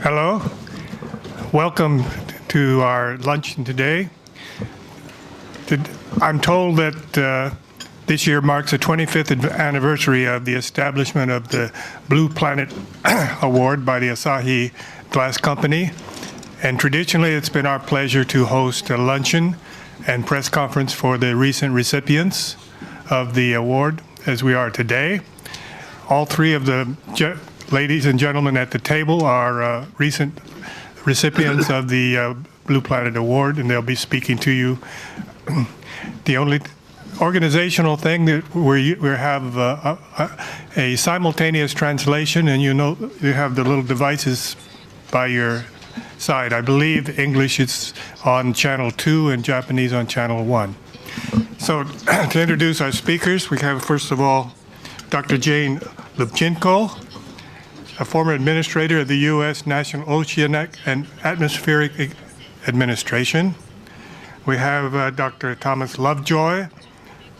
Hello. Welcome to our luncheon today. I'm told that this year marks the 25th anniversary of the establishment of the Blue Planet Award by the Asahi Glass Company. And traditionally, it's been our pleasure to host a luncheon and press conference for the recent recipients of the award, as we are today. All three of the ladies and gentlemen at the table are recent recipients of the Blue Planet Award, and they'll be speaking to you. The only organizational thing that we have a simultaneous translation, and you have the little devices by your side. I believe English is on channel 2 and Japanese on channel 1. So to introduce our speakers, we have first of all Dr. Jane Lubchenco, a former administrator of the U.S. National Oceanic and Atmospheric Administration. We have Dr. Thomas Lovejoy,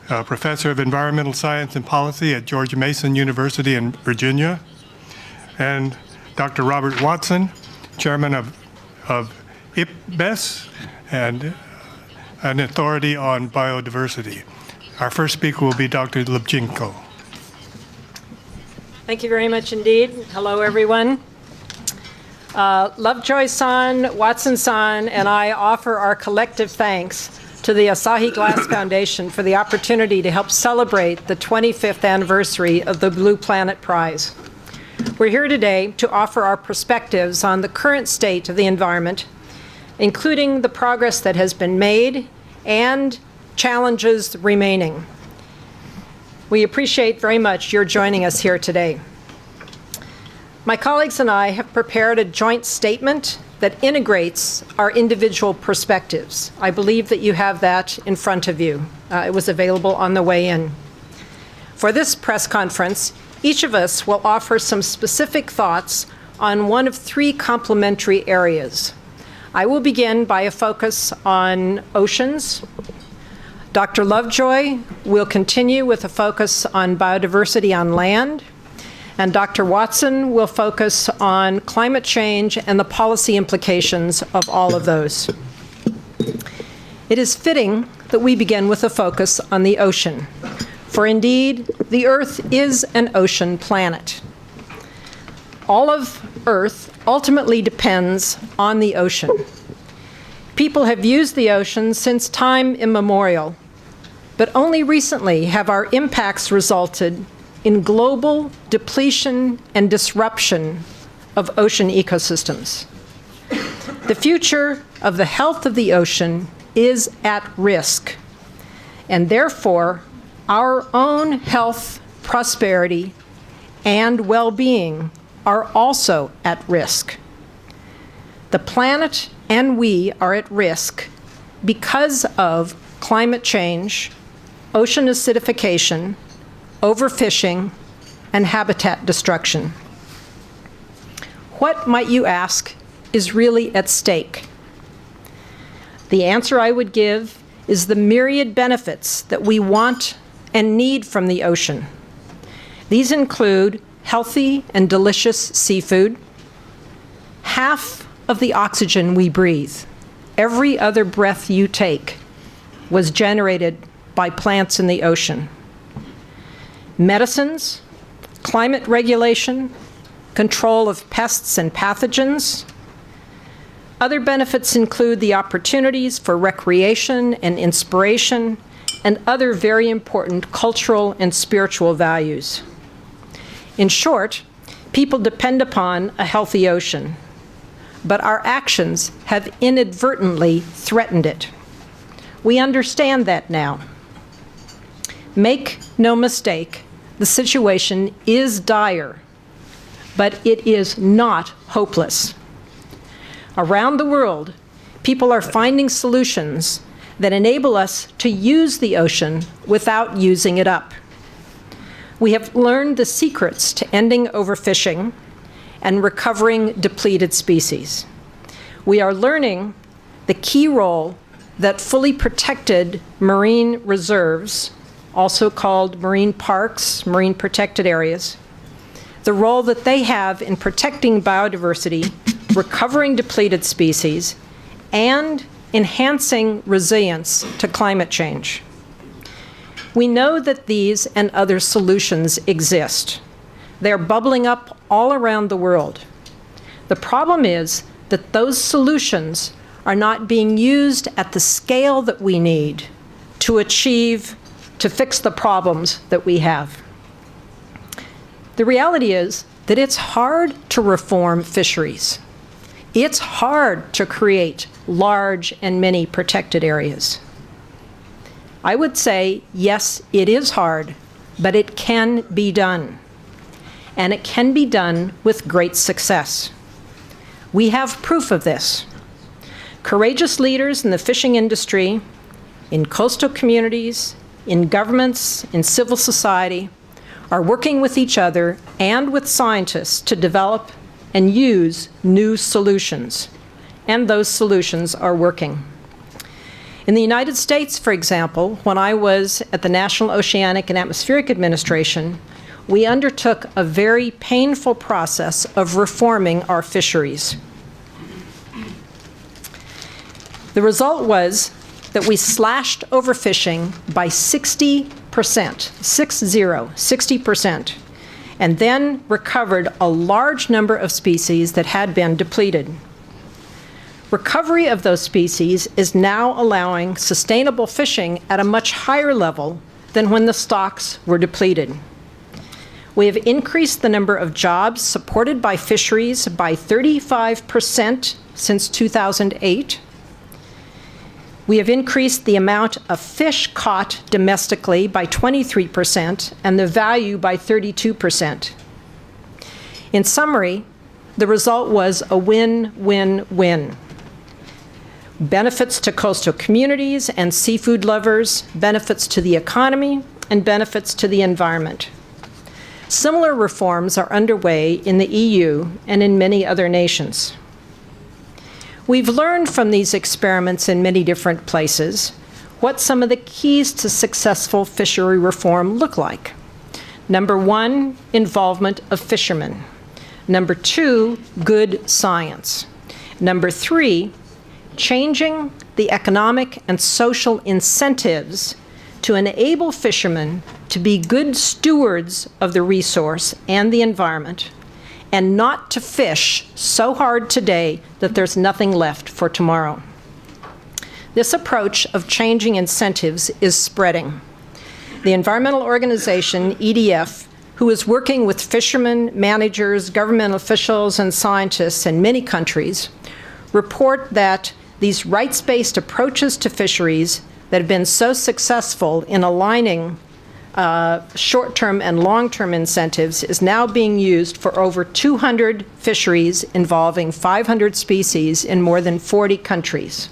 professor of environmental science and policy at George Mason University in Virginia, and Dr. Robert Watson, chairman of IPBES and an authority on biodiversity. Our first speaker will be Dr. Lubchenco. Thank you very much indeed. Hello, everyone. Lovejoy-san, Watson-san, and I offer our collective thanks to the Asahi Glass Foundation for the opportunity to help celebrate the 25th anniversary of the Blue Planet Prize. We're here today to offer our perspectives on the current state of the environment, including the progress that has been made and challenges remaining. We appreciate very much your joining us here today. My colleagues and I have prepared a joint statement that integrates our individual perspectives. I believe that you have that in front of you. It was available on the way in. For this press conference, each of us will offer some specific thoughts on one of three complementary areas. I will begin by a focus on oceans. Dr. Lovejoy will continue with a focus on biodiversity on land, and Dr. Watson will focus on climate change and the policy implications of all of those. It is fitting that we begin with a focus on the ocean, for indeed, the Earth is an ocean planet. All of Earth ultimately depends on the ocean. People have used the ocean since time immemorial, but only recently have our impacts resulted in global depletion and disruption of ocean ecosystems. The future of the health of the ocean is at risk, and therefore, our own health, prosperity, and well-being are also at risk. The planet and we are at risk because of climate change, ocean acidification, overfishing, and habitat destruction. What, might you ask, is really at stake? The answer I would give is the myriad benefits that we want and need from the ocean. These include healthy and delicious seafood, half of the oxygen we breathe, every other breath you take, was generated by plants in the ocean. Medicines, climate regulation, control of pests and pathogens. Other benefits include the opportunities for recreation and inspiration and other very important cultural and spiritual values. In short, people depend upon a healthy ocean, but our actions have inadvertently threatened it. We understand that now. Make no mistake, the situation is dire, but it is not hopeless. Around the world, people are finding solutions that enable us to use the ocean without using it up. We have learned the secrets to ending overfishing and recovering depleted species. We are learning the key role that fully protected marine reserves, also called marine parks, marine protected areas, the role that they have in protecting biodiversity recovering depleted species, and enhancing resilience to climate change. We know that these and other solutions exist. They're bubbling up all around the world. The problem is that those solutions are not being used at the scale that we need to fix the problems that we have. The reality is that it's hard to reform fisheries. It's hard to create large and many protected areas. I would say, yes, it is hard, but it can be done. And it can be done with great success. We have proof of this. Courageous leaders in the fishing industry, in coastal communities, in governments, in civil society, are working with each other and with scientists to develop and use new solutions. And those solutions are working. In the United States, for example, when I was at the National Oceanic and Atmospheric Administration, we undertook a very painful process of reforming our fisheries. The result was that we slashed overfishing by 60%, 60%, and then recovered a large number of species that had been depleted. Recovery of those species is now allowing sustainable fishing at a much higher level than when the stocks were depleted. We have increased the number of jobs supported by fisheries by 35% since 2008. We have increased the amount of fish caught domestically by 23% and the value by 32%. In summary, the result was a win-win-win. Benefits to coastal communities and seafood lovers, benefits to the economy, and benefits to the environment. Similar reforms are underway in the EU and in many other nations. We've learned from these experiments in many different places what some of the keys to successful fishery reform look like. Number one, involvement of fishermen. Number two, good science. Number three, changing the economic and social incentives to enable fishermen to be good stewards of the resource and the environment, and not to fish so hard today that there's nothing left for tomorrow. This approach of changing incentives is spreading. The environmental organization, EDF, who is working with fishermen, managers, government officials, and scientists in many countries, report that these rights-based approaches to fisheries that have been so successful in aligning short-term and long-term incentives is now being used for over 200 fisheries involving 500 species in more than 40 countries.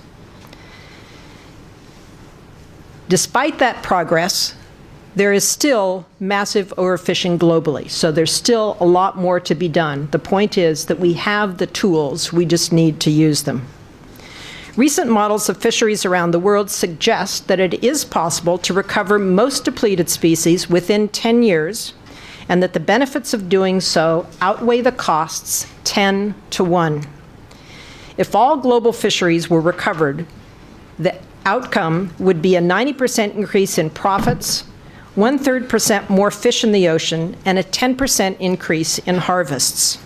Despite that progress, there is still massive overfishing globally, so there's still a lot more to be done. The point is that we have the tools, we just need to use them. Recent models of fisheries around the world suggest that it is possible to recover most depleted species within 10 years, and that the benefits of doing so outweigh the costs 10 to 1. If all global fisheries were recovered, the outcome would be a 90% increase in profits, 1/3% more fish in the ocean, and a 10% increase in harvests.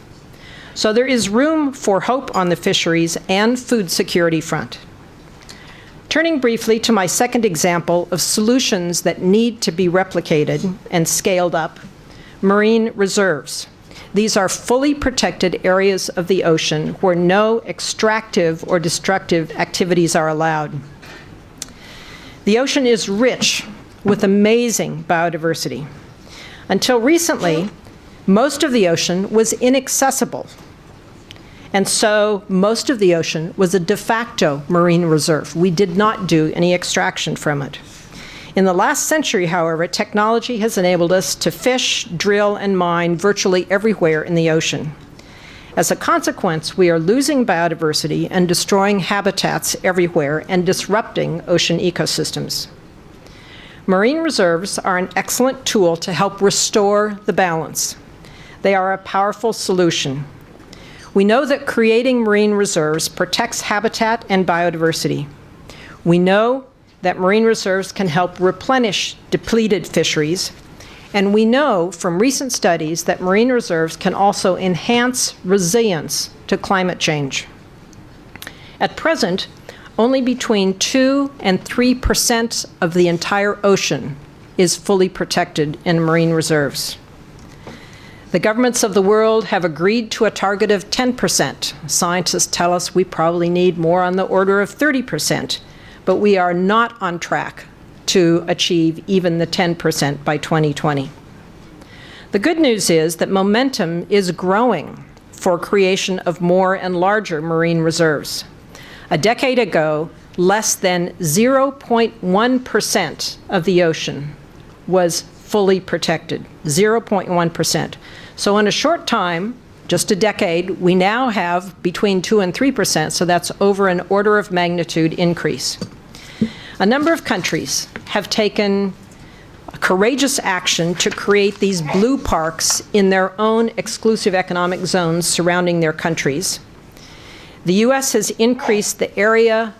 So there is room for hope on the fisheries and food security front. Turning briefly to my second example of solutions that need to be replicated and scaled up, marine reserves. These are fully protected areas of the ocean where no extractive or destructive activities are allowed. The ocean is rich with amazing biodiversity. Until recently, most of the ocean was inaccessible, and so most of the ocean was a de facto marine reserve. We did not do any extraction from it. In the last century, however, technology has enabled us to fish, drill, and mine virtually everywhere in the ocean. As a consequence, we are losing biodiversity and destroying habitats everywhere and disrupting ocean ecosystems. Marine reserves are an excellent tool to help restore the balance. They are a powerful solution. We know that creating marine reserves protects habitat and biodiversity. We know that marine reserves can help replenish depleted fisheries, and we know from recent studies that marine reserves can also enhance resilience to climate change. At present, only between 2 and 3% of the entire ocean is fully protected in marine reserves. The governments of the world have agreed to a target of 10%. Scientists tell us we probably need more on the order of 30%, but we are not on track to achieve even the 10% by 2020. The good news is that momentum is growing for creation of more and larger marine reserves. A decade ago, less than 0.1% of the ocean was fully protected, 0.1%. So in a short time, just a decade, we now have between 2 and 3%, so that's over an order of magnitude increase. A number of countries have taken courageous action to create these blue parks in their own exclusive economic zones surrounding their countries. The U.S. has increased the area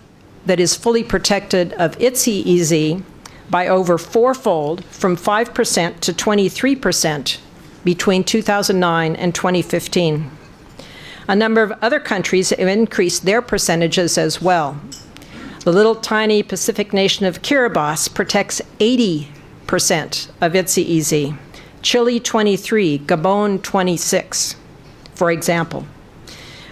that is fully protected of its EEZ by over fourfold, from 5% to 23% between 2009 and 2015. A number of other countries have increased their percentages as well. The little tiny Pacific nation of Kiribati protects 80% of its EEZ. Chile 23, Gabon 26, for example.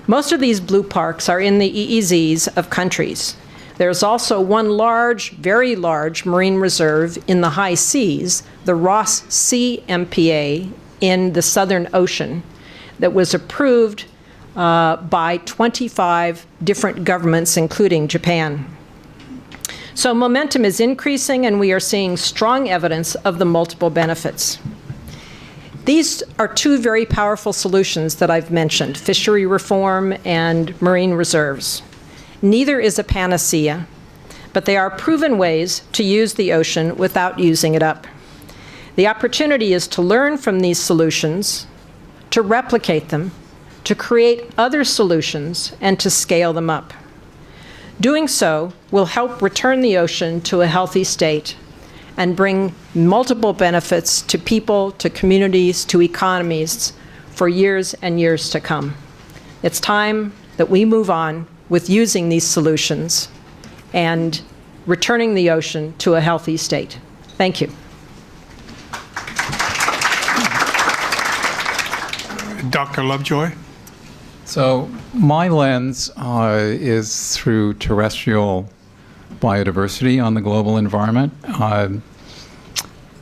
Most of these blue parks are in the EEZs of countries. There's also one large, very large marine reserve in the high seas, the Ross Sea MPA in the Southern Ocean, that was approved by 25 different governments, including Japan. So momentum is increasing, and we are seeing strong evidence of the multiple benefits. These are two very powerful solutions that I've mentioned, fishery reform and marine reserves. Neither is a panacea, but they are proven ways to use the ocean without using it up. The opportunity is to learn from these solutions, to replicate them, to create other solutions, and to scale them up. Doing so will help return the ocean to a healthy state and bring multiple benefits to people, to communities, to economies for years and years to come. It's time that we move on with using these solutions and returning the ocean to a healthy state. Thank you. Dr. Lovejoy? So my lens is through terrestrial biodiversity on the global environment.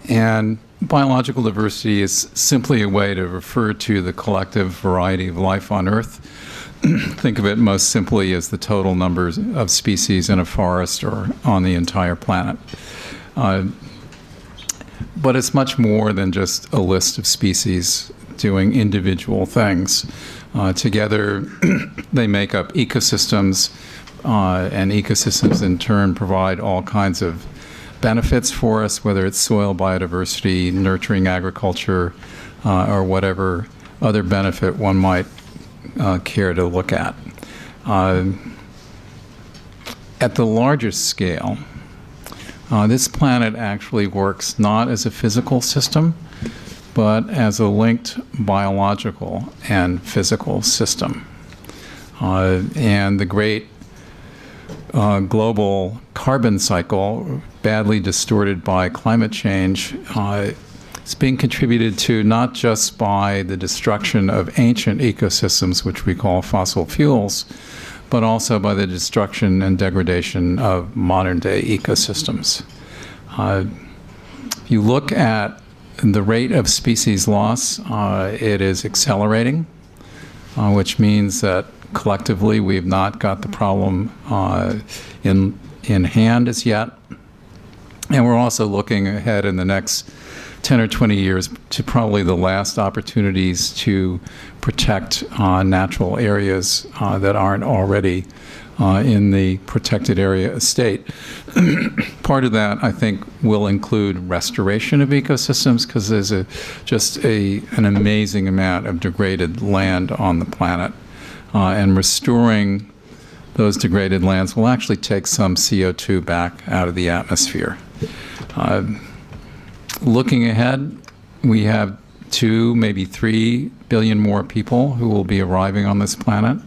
And biological diversity is simply a way to refer to the collective variety of life on Earth. Think of it most simply as the total numbers of species in a forest or on the entire planet. But it's much more than just a list of species doing individual things. Together, they make up ecosystems, and ecosystems in turn provide all kinds of benefits for us, whether it's soil biodiversity, nurturing agriculture, or whatever other benefit one might care to look at. At the largest scale, this planet actually works not as a physical system, but as a linked biological and physical system. And the great global carbon cycle, badly distorted by climate change, is being contributed to not just by the destruction of ancient ecosystems, which we call fossil fuels, but also by the destruction and degradation of modern-day ecosystems. You look at the rate of species loss, it is accelerating, which means that collectively we've not got the problem in hand as yet. And we're also looking ahead in the next 10 or 20 years to probably the last opportunities to protect natural areas that aren't already in the protected area estate. Part of that, I think, will include restoration of ecosystems, because there's just an amazing amount of degraded land on the planet. and restoring those degraded lands will actually take some CO2 back out of the atmosphere. Looking ahead, we have 2, maybe 3 billion more people who will be arriving on this planet.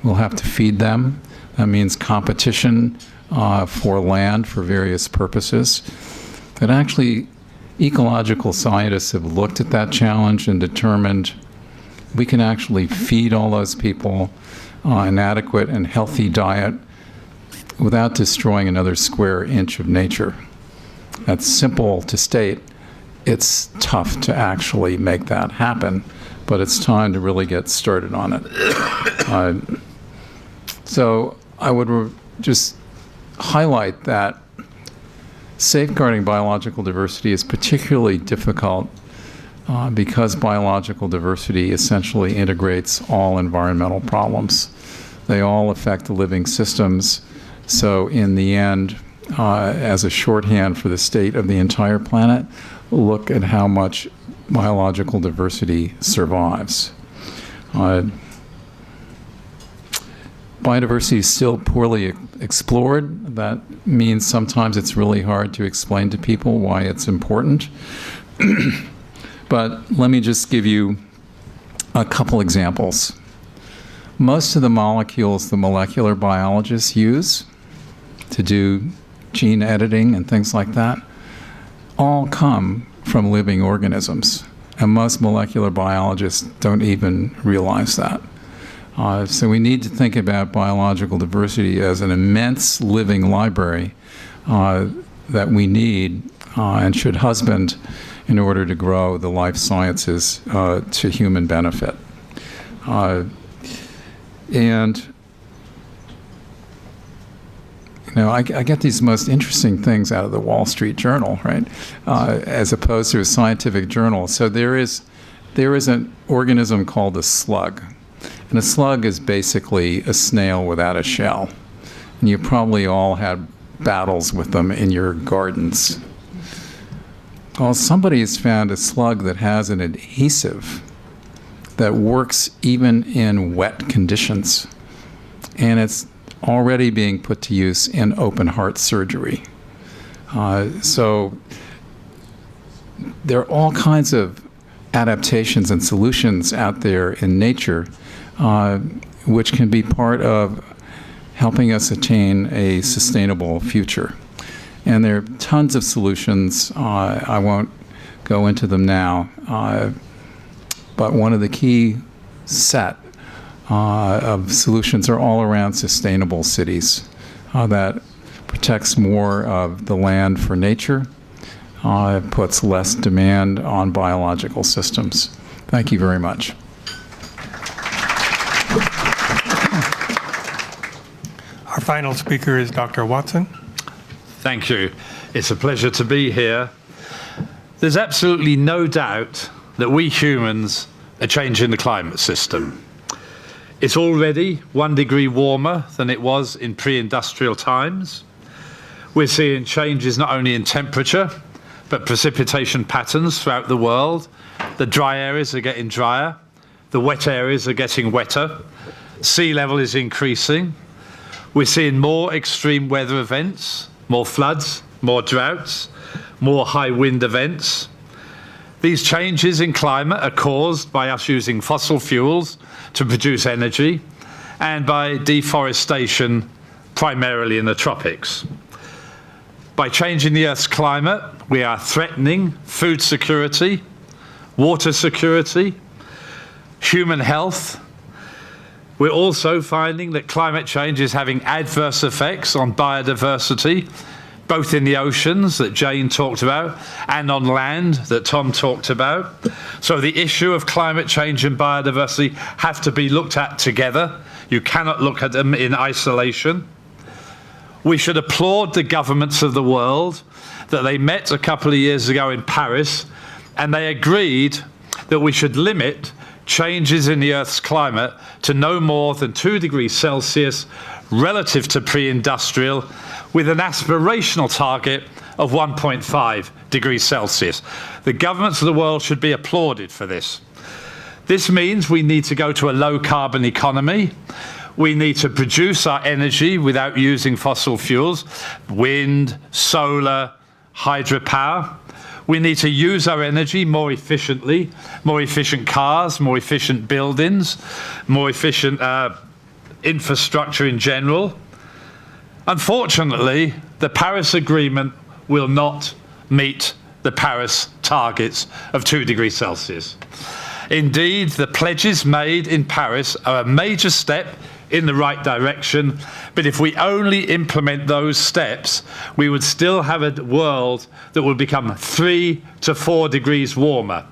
We'll have to feed them. That means competition for land for various purposes. But actually, ecological scientists have looked at that challenge and determined we can actually feed all those people an adequate and healthy diet without destroying another square inch of nature. That's simple to state. It's tough to actually make that happen, but it's time to really get started on it. So I would just highlight that safeguarding biological diversity is particularly difficult because biological diversity essentially integrates all environmental problems. They all affect the living systems. So in the end, as a shorthand for the state of the entire planet, look at how much biological diversity survives. Biodiversity is still poorly explored. That means sometimes it's really hard to explain to people why it's important. But let me just give you a couple examples. Most of the molecules the molecular biologists use to do gene editing and things like that all come from living organisms. And most molecular biologists don't even realize that. So we need to think about biological diversity as an immense living library that we need and should husband in order to grow the life sciences to human benefit. And you know, I get these most interesting things out of the Wall Street Journal, right? As opposed to a scientific journal. So there is an organism called a slug. And a slug is basically a snail without a shell. And you probably all had battles with them in your gardens. Well, somebody has found a slug that has an adhesive that works even in wet conditions. And it's already being put to use in open heart surgery. So there are all kinds of adaptations and solutions out there in nature which can be part of helping us attain a sustainable future. And there are tons of solutions. I won't go into them now. But one of the key set of solutions are all around sustainable cities that protects more of the land for nature, puts less demand on biological systems. Thank you very much. Our final speaker is Dr. Watson. Thank you. It's a pleasure to be here. There's absolutely no doubt that we humans are changing the climate system. It's already 1 degree warmer than it was in pre-industrial times. We're seeing changes not only in temperature, but precipitation patterns throughout the world. The dry areas are getting drier. The wet areas are getting wetter. Sea level is increasing. We're seeing more extreme weather events, more floods, more droughts, more high wind events. These changes in climate are caused by us using fossil fuels to produce energy and by deforestation, primarily in the tropics. By changing the Earth's climate, we are threatening food security, water security, human health. We're also finding that climate change is having adverse effects on biodiversity, both in the oceans that Jane talked about and on land that Tom talked about. So the issue of climate change and biodiversity have to be looked at together. You cannot look at them in isolation. We should applaud the governments of the world that they met a couple of years ago in Paris and they agreed that we should limit changes in the Earth's climate to no more than 2 degrees Celsius relative to pre-industrial, with an aspirational target of 1.5 degrees Celsius. The governments of the world should be applauded for this. This means we need to go to a low carbon economy. We need to produce our energy without using fossil fuels, wind, solar, hydropower. We need to use our energy more efficiently, more efficient cars, more efficient buildings, more efficient infrastructure in general. Unfortunately, the Paris Agreement will not meet the Paris targets of 2 degrees Celsius. Indeed, the pledges made in Paris are a major step in the right direction, but if we only implement those steps, we would still have a world that will become 3 to 4 degrees warmer.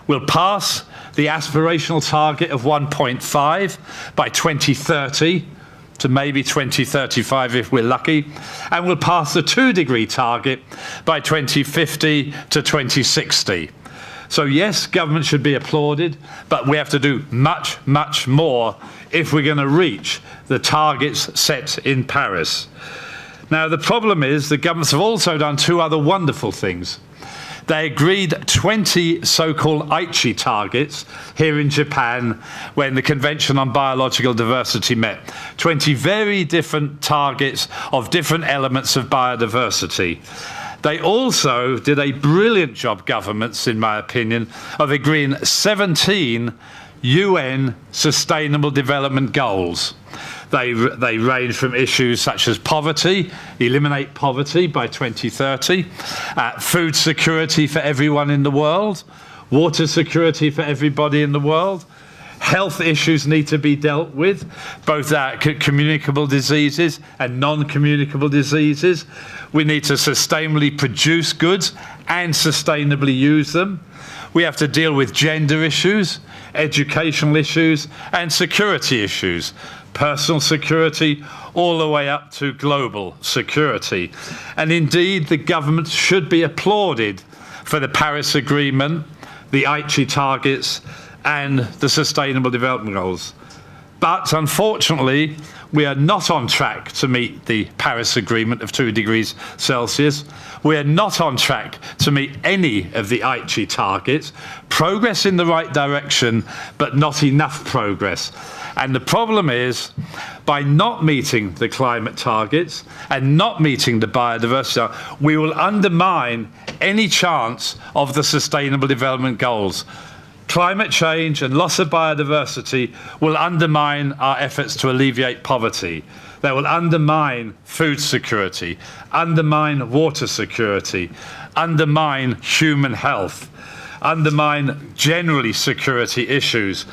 We'll pass the aspirational target of 1.5 by 2030 to maybe 2035 if we're lucky, and we'll pass the 2-degree target by 2050 to 2060. So yes, government should be applauded, but we have to do much, much more if we're going to reach the targets set in Paris. Now, the problem is the governments have also done 2 other wonderful things. They agreed 20 so-called Aichi targets here in Japan when the Convention on Biological Diversity met. 20 very different targets of different elements of biodiversity. They also did a brilliant job, governments, in my opinion, of agreeing 17 UN Sustainable Development Goals. They range from issues such as poverty, eliminate poverty by 2030, food security for everyone in the world, water security for everybody in the world. Health issues need to be dealt with, both communicable diseases and non-communicable diseases. We need to sustainably produce goods and sustainably use them. We have to deal with gender issues, educational issues, and security issues. Personal security, all the way up to global security. And indeed, the government should be applauded for the Paris Agreement, the Aichi targets, and the Sustainable Development Goals. But unfortunately, we are not on track to meet the Paris Agreement of 2 degrees Celsius. We are not on track to meet any of the Aichi targets. Progress in the right direction, but not enough progress. And the problem is, by not meeting the climate targets and not meeting the biodiversity, we will undermine any chance of the Sustainable Development Goals. Climate change and loss of biodiversity will undermine our efforts to alleviate poverty. They will undermine food security, undermine water security, undermine human health, undermine generally security issues.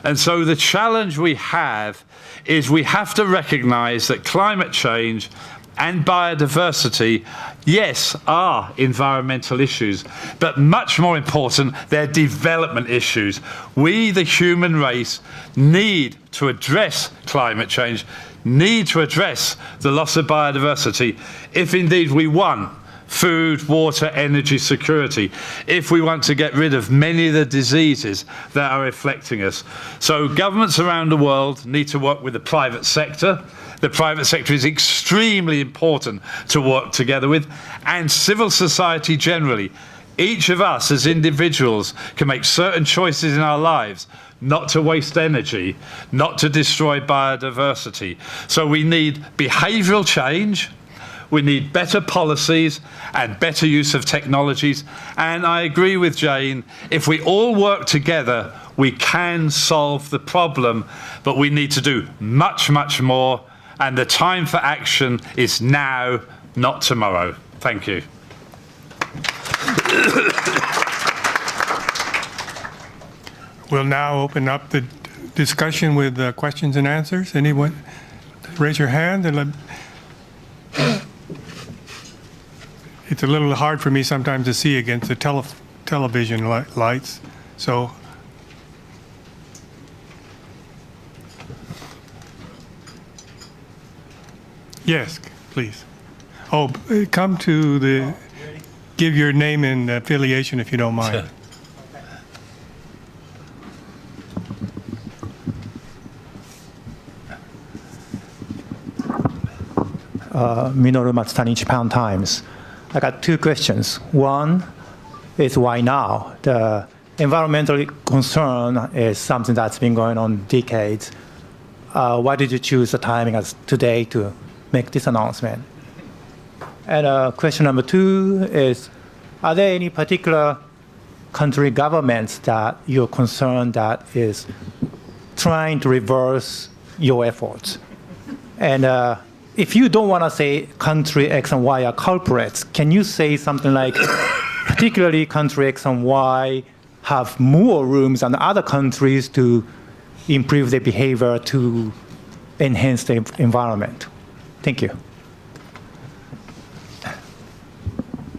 And so the challenge we have is we have to recognize that climate change and biodiversity, yes, are environmental issues, but much more important, they're development issues. We, the human race, need to address climate change, need to address the loss of biodiversity, if indeed we want food, water, energy security, if we want to get rid of many of the diseases that are afflicting us. So governments around the world need to work with the private sector. The private sector is extremely important to work together with, and civil society generally. Each of us as individuals can make certain choices in our lives not to waste energy, not to destroy biodiversity. So we need behavioral change, we need better policies and better use of technologies. And I agree with Jane, if we all work together, we can solve the problem, but we need to do much, much more. And the time for action is now, not tomorrow. Thank you. We'll now open up the discussion with questions and answers. Anyone? Raise your hand. And it's a little hard for me sometimes to see against the television lights. So. Yes, please. Oh, come to the, give your name and affiliation if you don't mind. Minoru Matsutani, Japan Times. I got 2 questions. One is why now? The environmental concern is something that's been going on decades. Why did you choose the timing as today to make this announcement? And question number 2 is, are there any particular country governments that you're concerned that is trying to reverse your efforts? And if you don't want to say country X and Y are culprits, can you say something like, particularly country X and Y have more rooms than other countries to improve their behavior to enhance the environment? Thank you.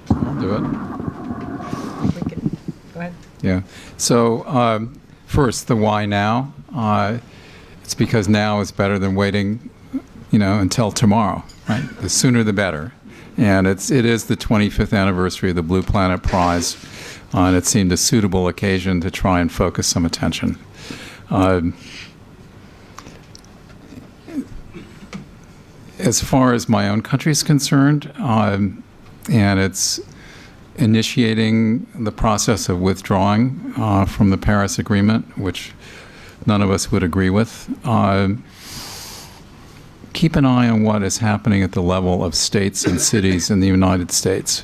I'll do it. Go ahead. Yeah. So first, the why now. It's because now is better than waiting, until tomorrow, right? The sooner the better. And it is the 25th anniversary of the Blue Planet Prize, and it seemed a suitable occasion to try and focus some attention. As far as my own country is concerned, and it's initiating the process of withdrawing from the Paris Agreement, which none of us would agree with. Keep an eye on what is happening at the level of states and cities in the United States,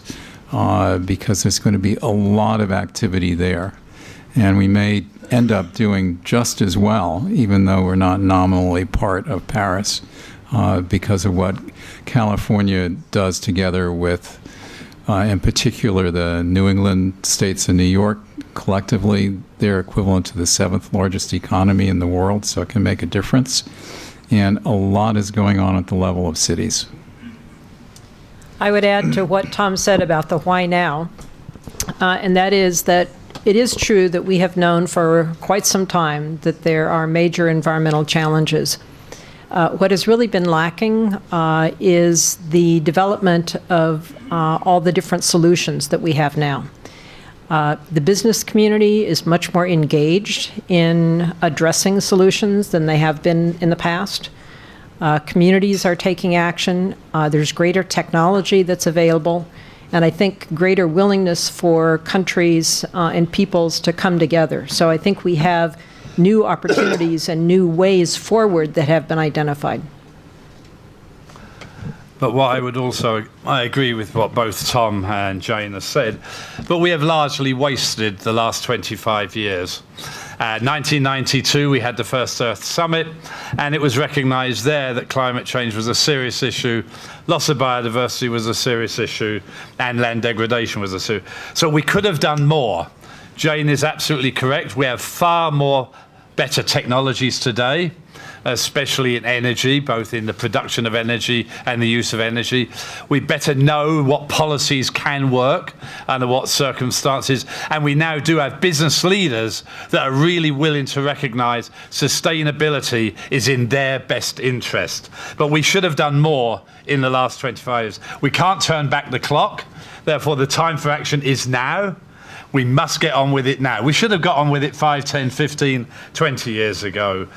because there's going to be a lot of activity there. And we may end up doing just as well, even though we're not nominally part of Paris, because of what California does together with, in particular, the New England states and New York. Collectively, they're equivalent to the 7th largest economy in the world, so it can make a difference. And a lot is going on at the level of cities. I would add to what Tom said about the why now, and that is that it is true that we have known for quite some time that there are major environmental challenges. What has really been lacking is the development of all the different solutions that we have now. The business community is much more engaged in addressing solutions than they have been in the past. Communities are taking action. There's greater technology that's available, and I think greater willingness for countries and peoples to come together. So I think we have new opportunities and new ways forward that have been identified. But what I agree with what both Tom and Jane have said, but we have largely wasted the last 25 years. 1992, we had the first Earth Summit, and it was recognized there that climate change was a serious issue, loss of biodiversity was a serious issue, and land degradation was a serious issue. So we could have done more. Jane is absolutely correct. We have far more better technologies today, especially in energy, both in the production of energy and the use of energy. We better know what policies can work under what circumstances. And we now do have business leaders that are really willing to recognize sustainability is in their best interest. But we should have done more in the last 25 years. We can't turn back the clock. Therefore, the time for action is now. We must get on with it now. We should have got on with it 5, 10, 15, 20 years ago,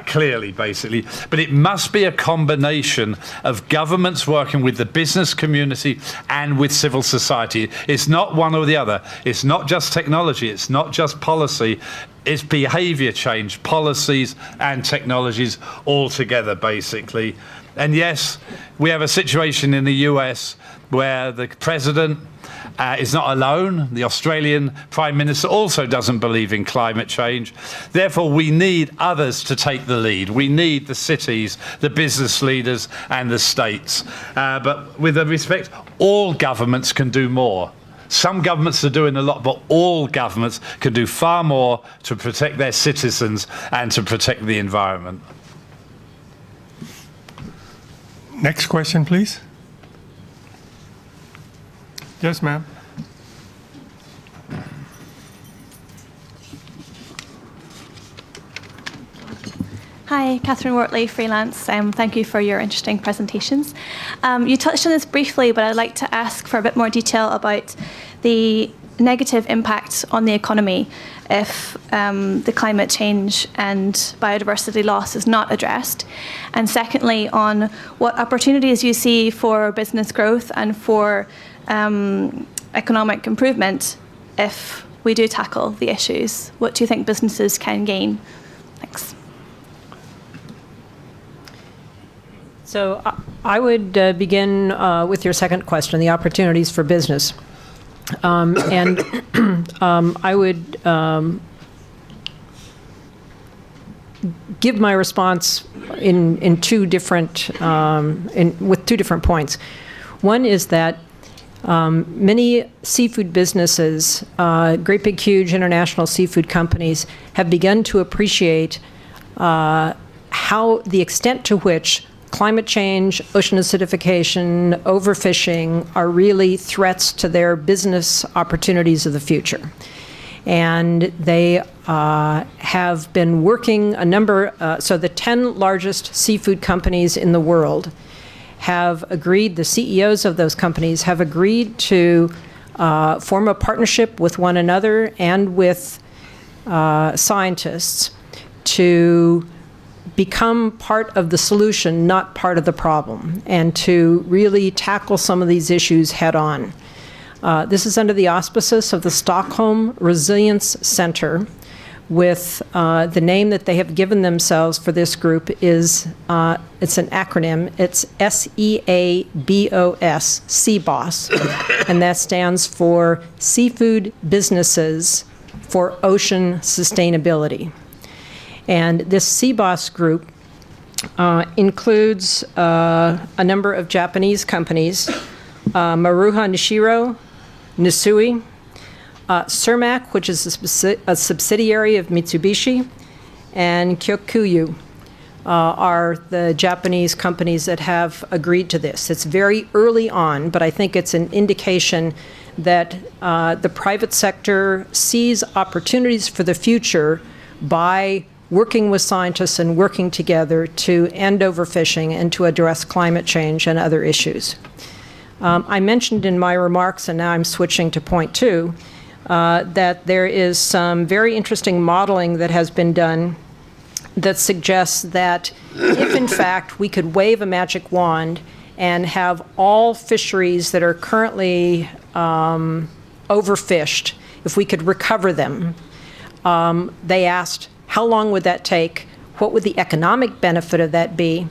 clearly, basically. But it must be a combination of governments working with the business community and with civil society. It's not one or the other. It's not just technology. It's not just policy. It's behavior change, policies and technologies all together, basically. And yes, we have a situation in the US where the president is not alone. The Australian Prime Minister also doesn't believe in climate change. Therefore, we need others to take the lead. We need the cities, the business leaders, and the states. But with respect, all governments can do more. Some governments are doing a lot, but all governments can do far more to protect their citizens and to protect the environment. Next question, please. Yes, ma'am. Hi, Catherine Wortley, freelance. Thank you for your interesting presentations. You touched on this briefly, but I'd like to ask for a bit more detail about the negative impact on the economy if the climate change and biodiversity loss is not addressed. And secondly, on what opportunities you see for business growth and for economic improvement if we do tackle the issues? What do you think businesses can gain? Thanks. So I would begin with your second question, the opportunities for business. And I would give my response in two different, with two different points. One is that many seafood businesses, great big huge international seafood companies, have begun to appreciate how the extent to which climate change, ocean acidification, overfishing are really threats to their business opportunities of the future. And they have been working so the 10 largest seafood companies in the world have agreed, the CEOs of those companies have agreed to form a partnership with one another and with scientists to become part of the solution, not part of the problem, and to really tackle some of these issues head on. This is under the auspices of the Stockholm Resilience Center, with the name that they have given themselves for this group is, it's an acronym, it's SEABOS, CBOS, and that stands for Seafood Businesses for Ocean Sustainability. And this CBOS group includes a number of Japanese companies, Maruha Nishiro, Nisui, Cermaq, which is a subsidiary of Mitsubishi, and Kyokuyu are the Japanese companies that have agreed to this. It's very early on, but I think it's an indication that the private sector sees opportunities for the future by working with scientists and working together to end overfishing and to address climate change and other issues. I mentioned in my remarks, and now I'm switching to point two, that there is some very interesting modeling that has been done that suggests that if in fact we could wave a magic wand and have all fisheries that are currently overfished, if we could recover them, they asked, how long would that take? What would the economic benefit of that be?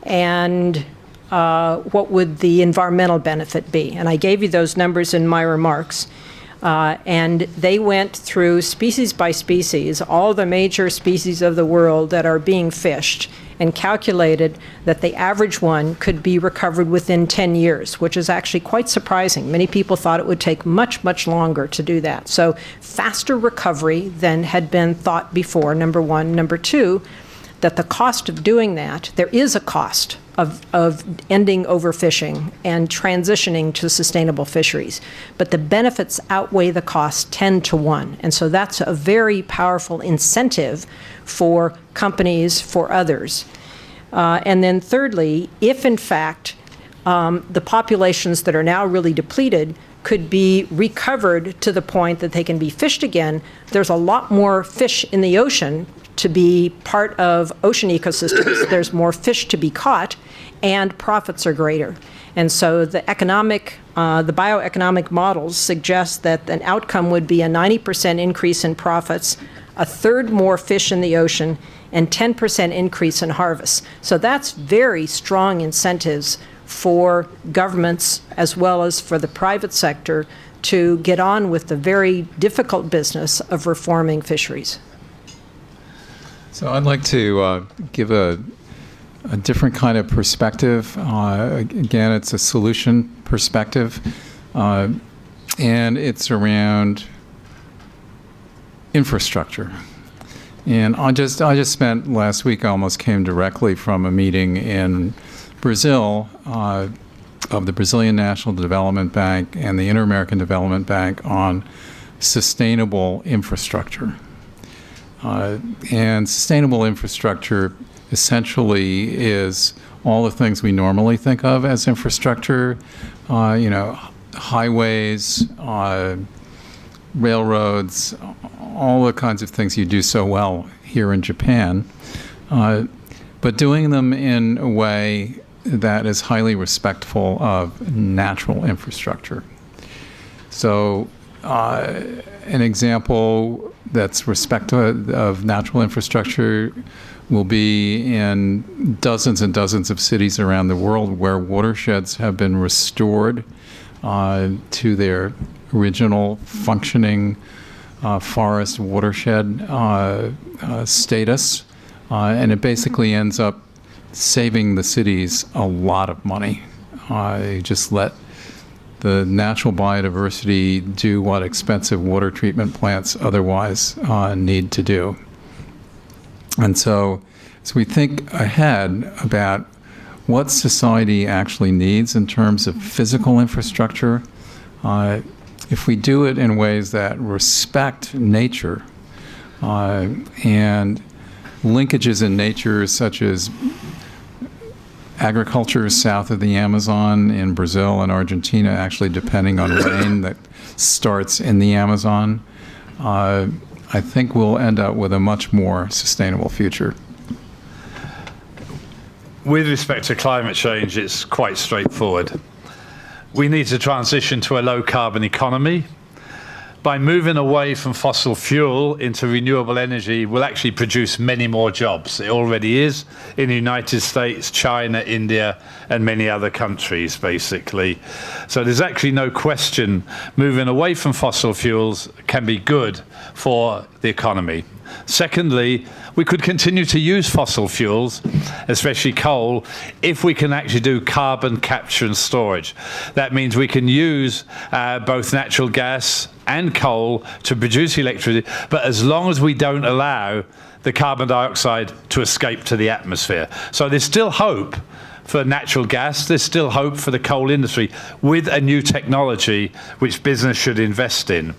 And what would the environmental benefit be? And I gave you those numbers in my remarks. And they went through species by species, all the major species of the world that are being fished, and calculated that the average one could be recovered within 10 years, which is actually quite surprising. Many people thought it would take much, much longer to do that. So faster recovery than had been thought before, number one. Number two, that the cost of doing that, there is a cost of ending overfishing and transitioning to sustainable fisheries. But the benefits outweigh the costs 10 to 1. And so that's a very powerful incentive for companies, for others. And then thirdly, if in fact the populations that are now really depleted could be recovered to the point that they can be fished again, there's a lot more fish in the ocean to be part of ocean ecosystems. There's more fish to be caught, and profits are greater. And so the bioeconomic models suggest that an outcome would be a 90% increase in profits, a third more fish in the ocean, and 10% increase in harvests. So that's very strong incentives for governments as well as for the private sector to get on with the very difficult business of reforming fisheries. So I'd like to give a different kind of perspective. Again, it's a solution perspective, and it's around infrastructure. And I just spent last week, I almost came directly from a meeting in Brazil of the Brazilian National Development Bank and the Inter-American Development Bank on sustainable infrastructure. And sustainable infrastructure essentially is all the things we normally think of as infrastructure, highways, railroads, all the kinds of things you do so well here in Japan, but doing them in a way that is highly respectful of natural infrastructure. So an example that's respective of natural infrastructure will be in dozens and dozens of cities around the world where watersheds have been restored to their original functioning forest watershed status. And it basically ends up saving the cities a lot of money. You just let the natural biodiversity do what expensive water treatment plants otherwise need to do. And so as we think ahead about what society actually needs in terms of physical infrastructure, if we do it in ways that respect nature and linkages in nature such as agriculture south of the Amazon in Brazil and Argentina actually depending on rain that starts in the Amazon, I think we'll end up with a much more sustainable future. With respect to climate change, it's quite straightforward. We need to transition to a low-carbon economy. By moving away from fossil fuel into renewable energy, we'll actually produce many more jobs. It already is in the United States, China, India, and many other countries, basically. So there's actually no question moving away from fossil fuels can be good for the economy. Secondly, we could continue to use fossil fuels, especially coal, if we can actually do carbon capture and storage. That means we can use both natural gas and coal to produce electricity, but as long as we don't allow the carbon dioxide to escape to the atmosphere. So there's still hope for natural gas, there's still hope for the coal industry with a new technology which business should invest in.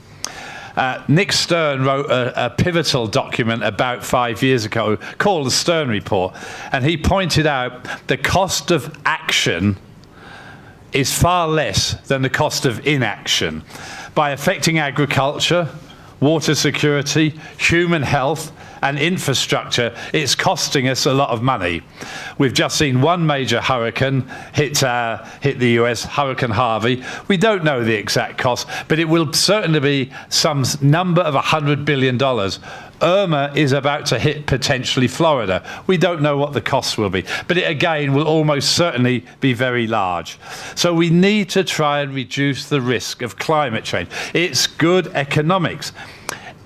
Nick Stern wrote a pivotal document about 5 years ago called the Stern Report, and he pointed out the cost of action is far less than the cost of inaction. By affecting agriculture, water security, human health, and infrastructure, it's costing us a lot of money. We've just seen one major hurricane hit the US, Hurricane Harvey. We don't know the exact cost, but it will certainly be some number of $100 billion. Irma is about to hit potentially Florida. We don't know what the costs will be, but it again will almost certainly be very large. So we need to try and reduce the risk of climate change. It's good economics.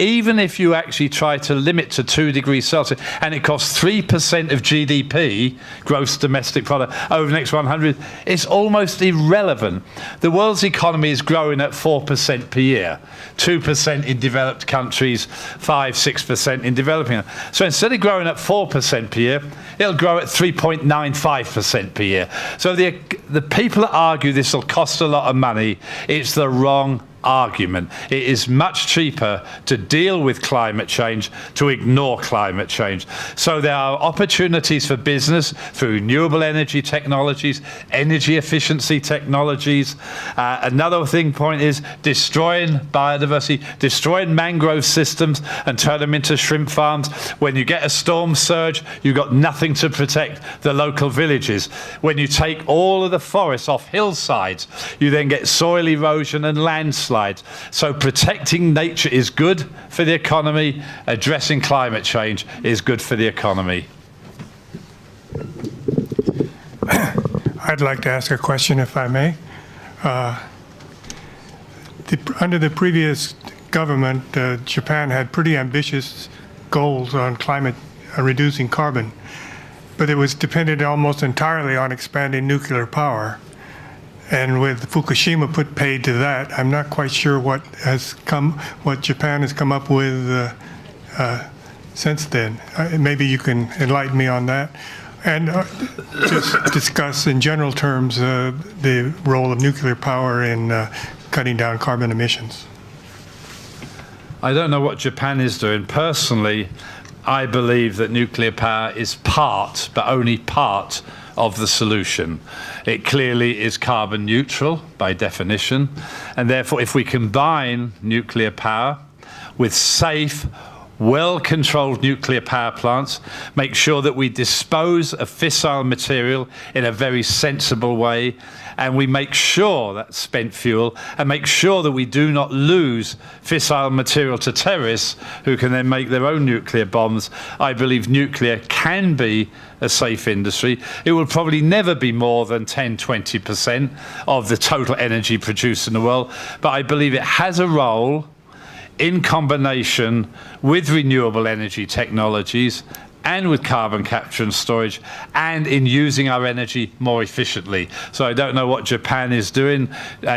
Even if you actually try to limit to 2 degrees Celsius, and it costs 3% of GDP, gross domestic product, over the next 100, it's almost irrelevant. The world's economy is growing at 4% per year, 2% in developed countries, 5-6% in developing. So instead of growing at 4% per year, it'll grow at 3.95% per year. So the people that argue this will cost a lot of money, it's the wrong argument. It is much cheaper to deal with climate change, to ignore climate change. So there are opportunities for business through renewable energy technologies, energy efficiency technologies. Another point is destroying biodiversity, destroying mangrove systems and turn them into shrimp farms. When you get a storm surge, you've got nothing to protect the local villages. When you take all of the forests off hillsides, you then get soil erosion and landslides. So protecting nature is good for the economy. Addressing climate change is good for the economy. I'd like to ask a question, if I may. Under the previous government, Japan had pretty ambitious goals on climate, reducing carbon, but it was dependent almost entirely on expanding nuclear power. And with Fukushima put paid to that, I'm not quite sure what Japan has come up with since then. Maybe you can enlighten me on that. And just discuss in general terms the role of nuclear power in cutting down carbon emissions. I don't know what Japan is doing. Personally, I believe that nuclear power is part, but only part, of the solution. It clearly is carbon neutral by definition, and therefore if we combine nuclear power with safe, well-controlled nuclear power plants, make sure that we dispose of fissile material in a very sensible way, and we make sure that's spent fuel, and make sure that we do not lose fissile material to terrorists who can then make their own nuclear bombs. I believe nuclear can be a safe industry. It will probably never be more than 10–20% of the total energy produced in the world, but I believe it has a role in combination with renewable energy technologies and with carbon capture and storage, and in using our energy more efficiently. So I don't know what Japan is doing.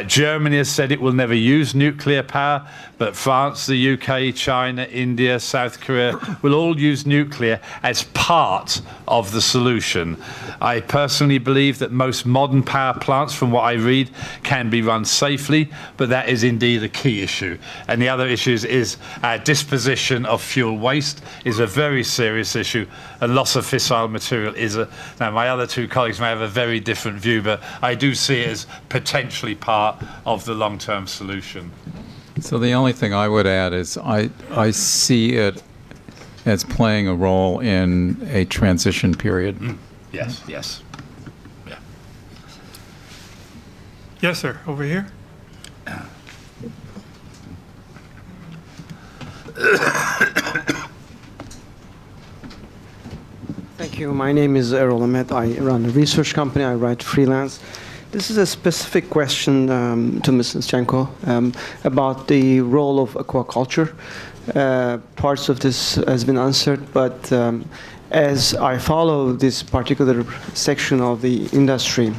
Germany has said it will never use nuclear power, but France, the UK, China, India, South Korea will all use nuclear as part of the solution. I personally believe that most modern power plants, from what I read, can be run safely, but that is indeed a key issue. And the other issues is disposition of fuel waste is a very serious issue, and loss of fissile material is a... Now, my other two colleagues may have a very different view, but I do see it as potentially part of the long-term solution. So the only thing I would add is I see it as playing a role in a transition period. Yes, yes. Yeah. Yes, sir. Over here. Thank you. My name is Errol Ahmed. I run a research company. I write freelance. This is a specific question to Ms. Lubchenco about the role of aquaculture. Parts of this has been answered, but as I follow this particular section of the industry,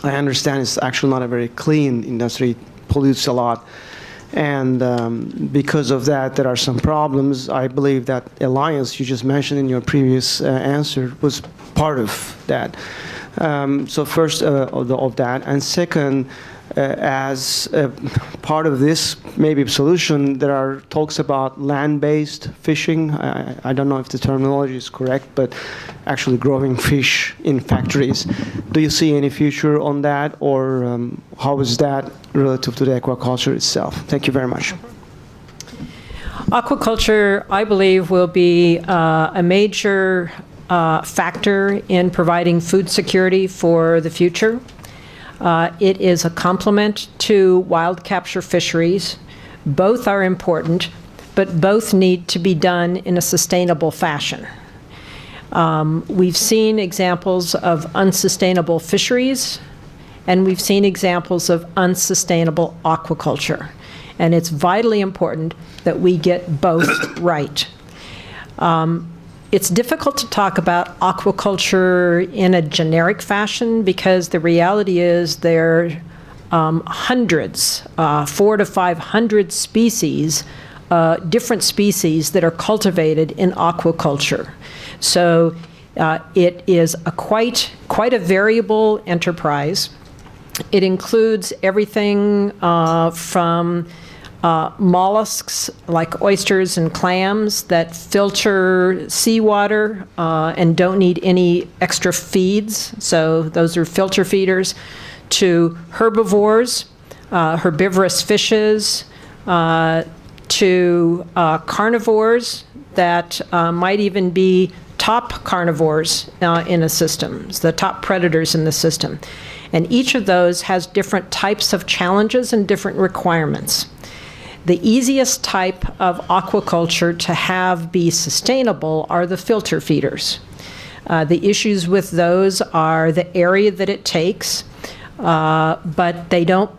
I understand it's actually not a very clean industry. It pollutes a lot. And because of that, there are some problems. I believe that alliance you just mentioned in your previous answer was part of that. So first of that, and second, as part of this maybe solution, there are talks about land-based fishing. I don't know if the terminology is correct, but actually growing fish in factories. Do you see any future on that, or how is that relative to the aquaculture itself? Thank you very much. Aquaculture, I believe, will be a major factor in providing food security for the future. It is a complement to wild capture fisheries. Both are important, but both need to be done in a sustainable fashion. We've seen examples of unsustainable fisheries, and we've seen examples of unsustainable aquaculture. And it's vitally important that we get both right. It's difficult to talk about aquaculture in a generic fashion because the reality is there are hundreds, 400 to 500 species, different species that are cultivated in aquaculture. So it is a quite a variable enterprise. It includes everything from mollusks like oysters and clams that filter seawater and don't need any extra feeds, so those are filter feeders, to herbivores, herbivorous fishes, to carnivores that might even be top carnivores in a system, the top predators in the system. And each of those has different types of challenges and different requirements. The easiest type of aquaculture to have be sustainable are the filter feeders. The issues with those are the area that it takes, but they don't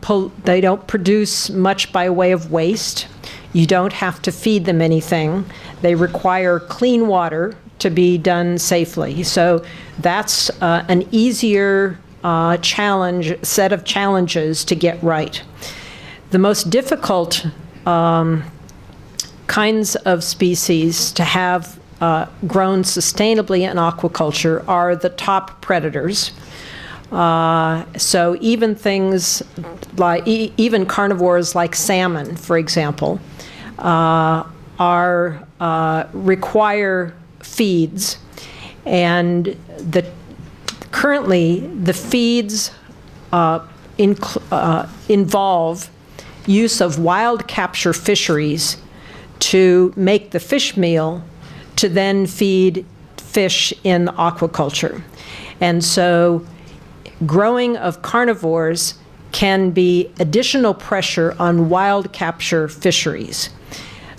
produce much by way of waste. You don't have to feed them anything. They require clean water to be done safely. So that's an easier set of challenges to get right. The most difficult kinds of species to have grown sustainably in aquaculture are the top predators. So even things like, even carnivores like salmon, for example, require feeds, and currently the feeds involve use of wild capture fisheries to make the fish meal to then feed fish in aquaculture. And so growing of carnivores can be additional pressure on wild capture fisheries.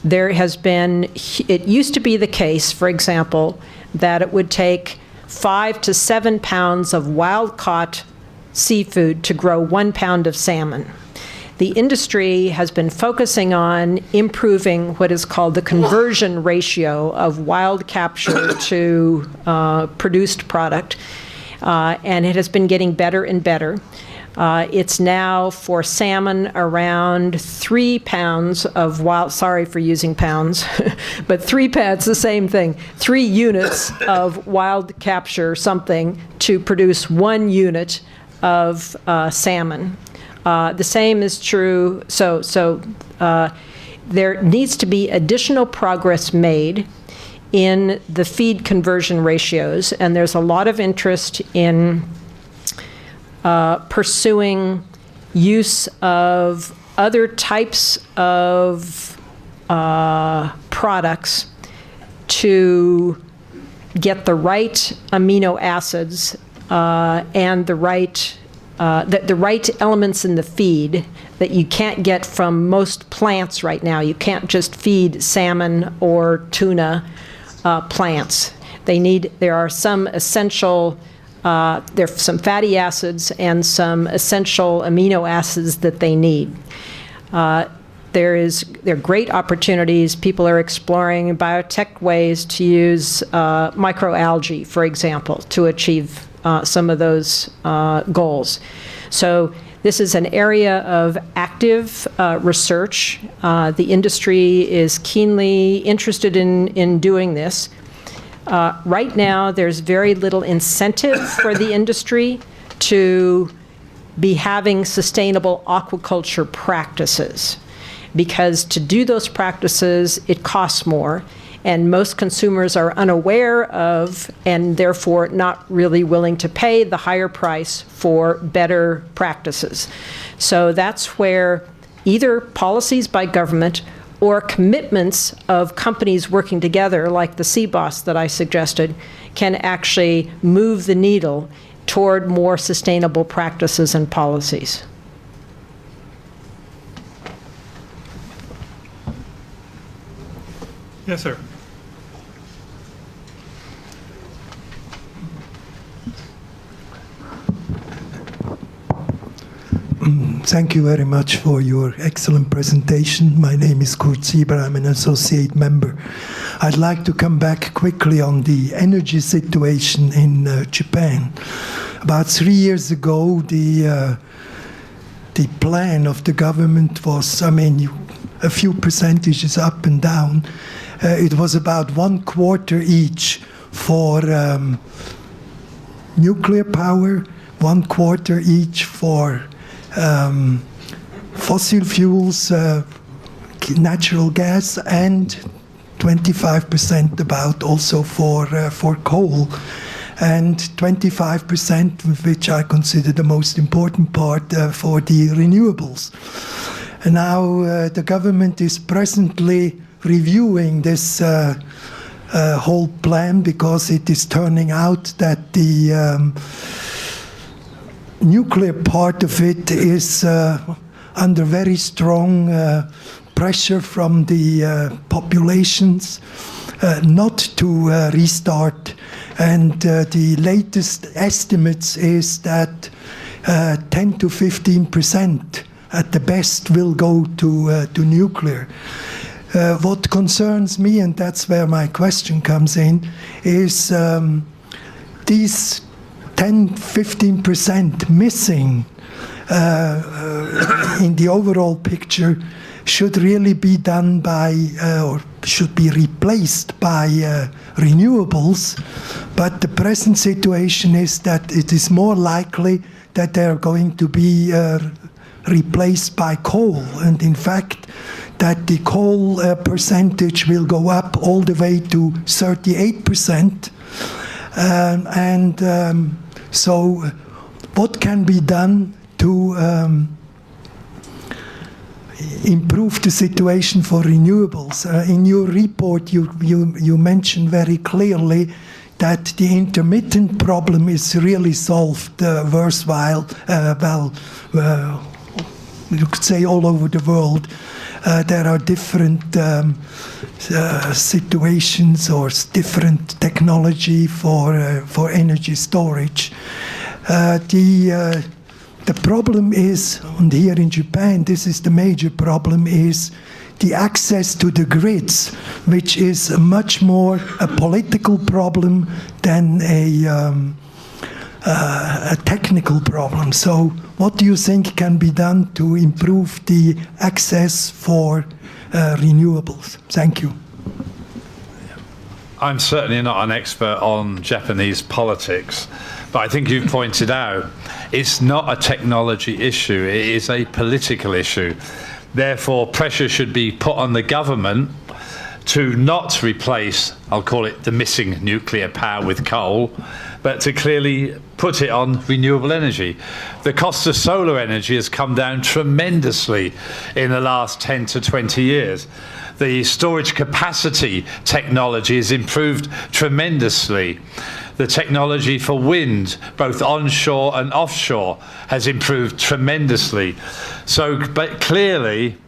There has been, it used to be the case, for example, that it would take 5 to 7 pounds of wild-caught seafood to grow 1 pound of salmon. The industry has been focusing on improving what is called the conversion ratio of wild capture to produced product, and it has been getting better and better. It's now for salmon around 3 pounds of wild, sorry for using pounds, but 3 pounds, the same thing, 3 units of wild capture something to produce 1 unit of salmon. The same is true, there needs to be additional progress made in the feed conversion ratios, and there's a lot of interest in pursuing use of other types of products to get the right amino acids and the right elements in the feed that you can't get from most plants right now. You can't just feed salmon or tuna plants. There are some essential, there are some fatty acids and some essential amino acids that they need. There are great opportunities. People are exploring biotech ways to use microalgae, for example, to achieve some of those goals. So this is an area of active research. The industry is keenly interested in doing this. Right now, there's very little incentive for the industry to be having sustainable aquaculture practices, because to do those practices, it costs more, and most consumers are unaware of, and therefore not really willing to pay the higher price for better practices. So that's where either policies by government or commitments of companies working together, like the CBOS that I suggested, can actually move the needle toward more sustainable practices and policies. Yes, sir. Thank you very much for your excellent presentation. My name is Kurt Sieber. I'm an associate member. I'd like to come back quickly on the energy situation in Japan. About 3 years ago, the plan of the government was, a few percentages up and down. It was about 1/4 each for nuclear power, 1/4 each for fossil fuels, natural gas, and 25% about also for coal, and 25%, which I consider the most important part, for the renewables. And now the government is presently reviewing this whole plan, because it is turning out that the nuclear part of it is under very strong pressure from the populations not to restart. And the latest estimates is that 10 to 15% at the best will go to nuclear. What concerns me, and that's where my question comes in, is these 10-15% missing in the overall picture should really be done by, or should be replaced by renewables. But the present situation is that it is more likely that they are going to be replaced by coal. And in fact, that the coal percentage will go up all the way to 38%. So what can be done to improve the situation for renewables. In your report, you mentioned very clearly that the intermittent problem is really solved worthwhile, you could say all over the world. There are different situations or different technology for energy storage. The problem is, and here in Japan, this is the major problem, is the access to the grids, which is much more a political problem than a technical problem. So what do you think can be done to improve the access for renewables? Thank you. I'm certainly not an expert on Japanese politics, but I think you've pointed out it's not a technology issue, it is a political issue. Therefore, pressure should be put on the government to not replace, I'll call it the missing nuclear power with coal, but to clearly put it on renewable energy. The cost of solar energy has come down tremendously in the last 10 to 20 years. The storage capacity technology has improved tremendously. The technology for wind, both onshore and offshore, has improved tremendously. So, but clearly,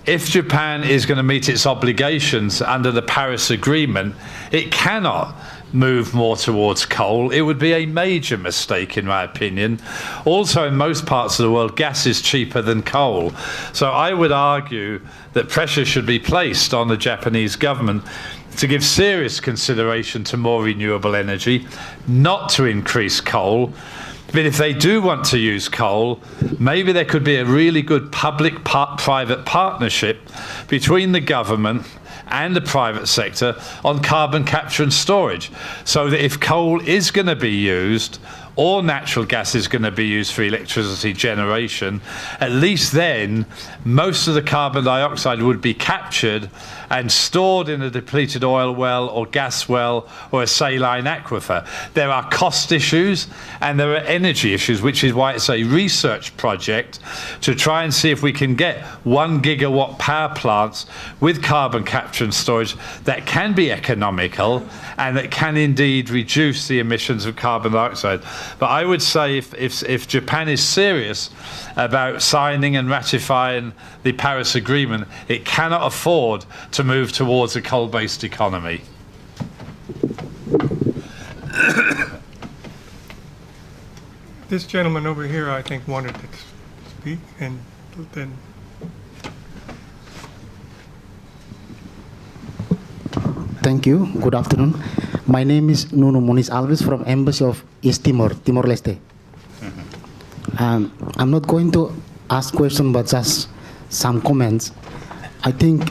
if Japan is going to meet its obligations under the Paris Agreement, it cannot move more towards coal. It would be a major mistake, in my opinion. Also, in most parts of the world, gas is cheaper than coal. So I would argue that pressure should be placed on the Japanese government to give serious consideration to more renewable energy, not to increase coal. But if they do want to use coal, maybe there could be a really good public-private partnership between the government and the private sector on carbon capture and storage, so that if coal is going to be used or natural gas is going to be used for electricity generation, at least then most of the carbon dioxide would be captured and stored in a depleted oil well or gas well or a saline aquifer. There are cost issues and there are energy issues, which is why it's a research project to try and see if we can get 1 gigawatt power plants with carbon capture and storage that can be economical and that can indeed reduce the emissions of carbon dioxide. But I would say if Japan is serious about signing and ratifying the Paris Agreement, it cannot afford to move towards a coal-based economy. This gentleman over here, I think, wanted to speak, and then... Thank you. Good afternoon. My name is Nuno Moniz Alves from Embassy of East Timor, Timor-Leste. I'm not going to ask questions, but just some comments. I think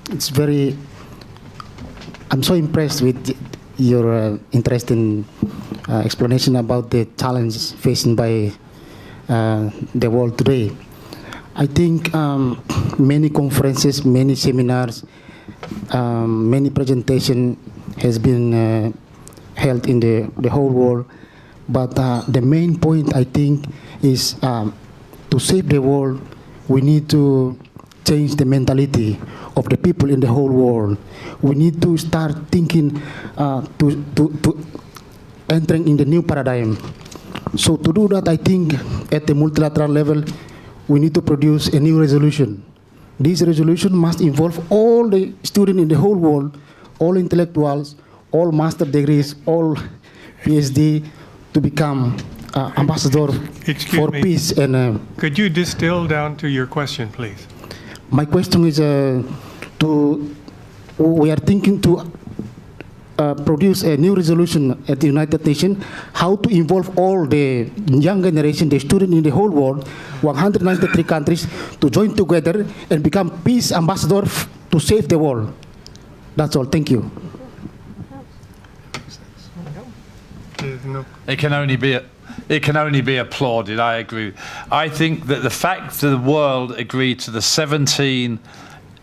it's very... I'm so impressed with your interesting explanation about the challenges facing by the world today. I think many conferences, many seminars, many presentations has been held in the whole world, but the main point I think is to save the world, we need to change the mentality of the people in the whole world. We need to start thinking to entering in the new paradigm. So to do that, I think at the multilateral level, we need to produce a new resolution. This resolution must involve all the students in the whole world, all intellectuals, all master degrees, all PhD, to become ambassador for peace. And could you distill down to your question, please? my question is we are thinking to produce a new resolution at the United Nations, how to involve all the young generation, the students in the whole world, 193 countries, to join together and become peace ambassadors to save the world. That's all. Thank you. It can only be applauded. I agree. I think that the fact that the world agreed to the 17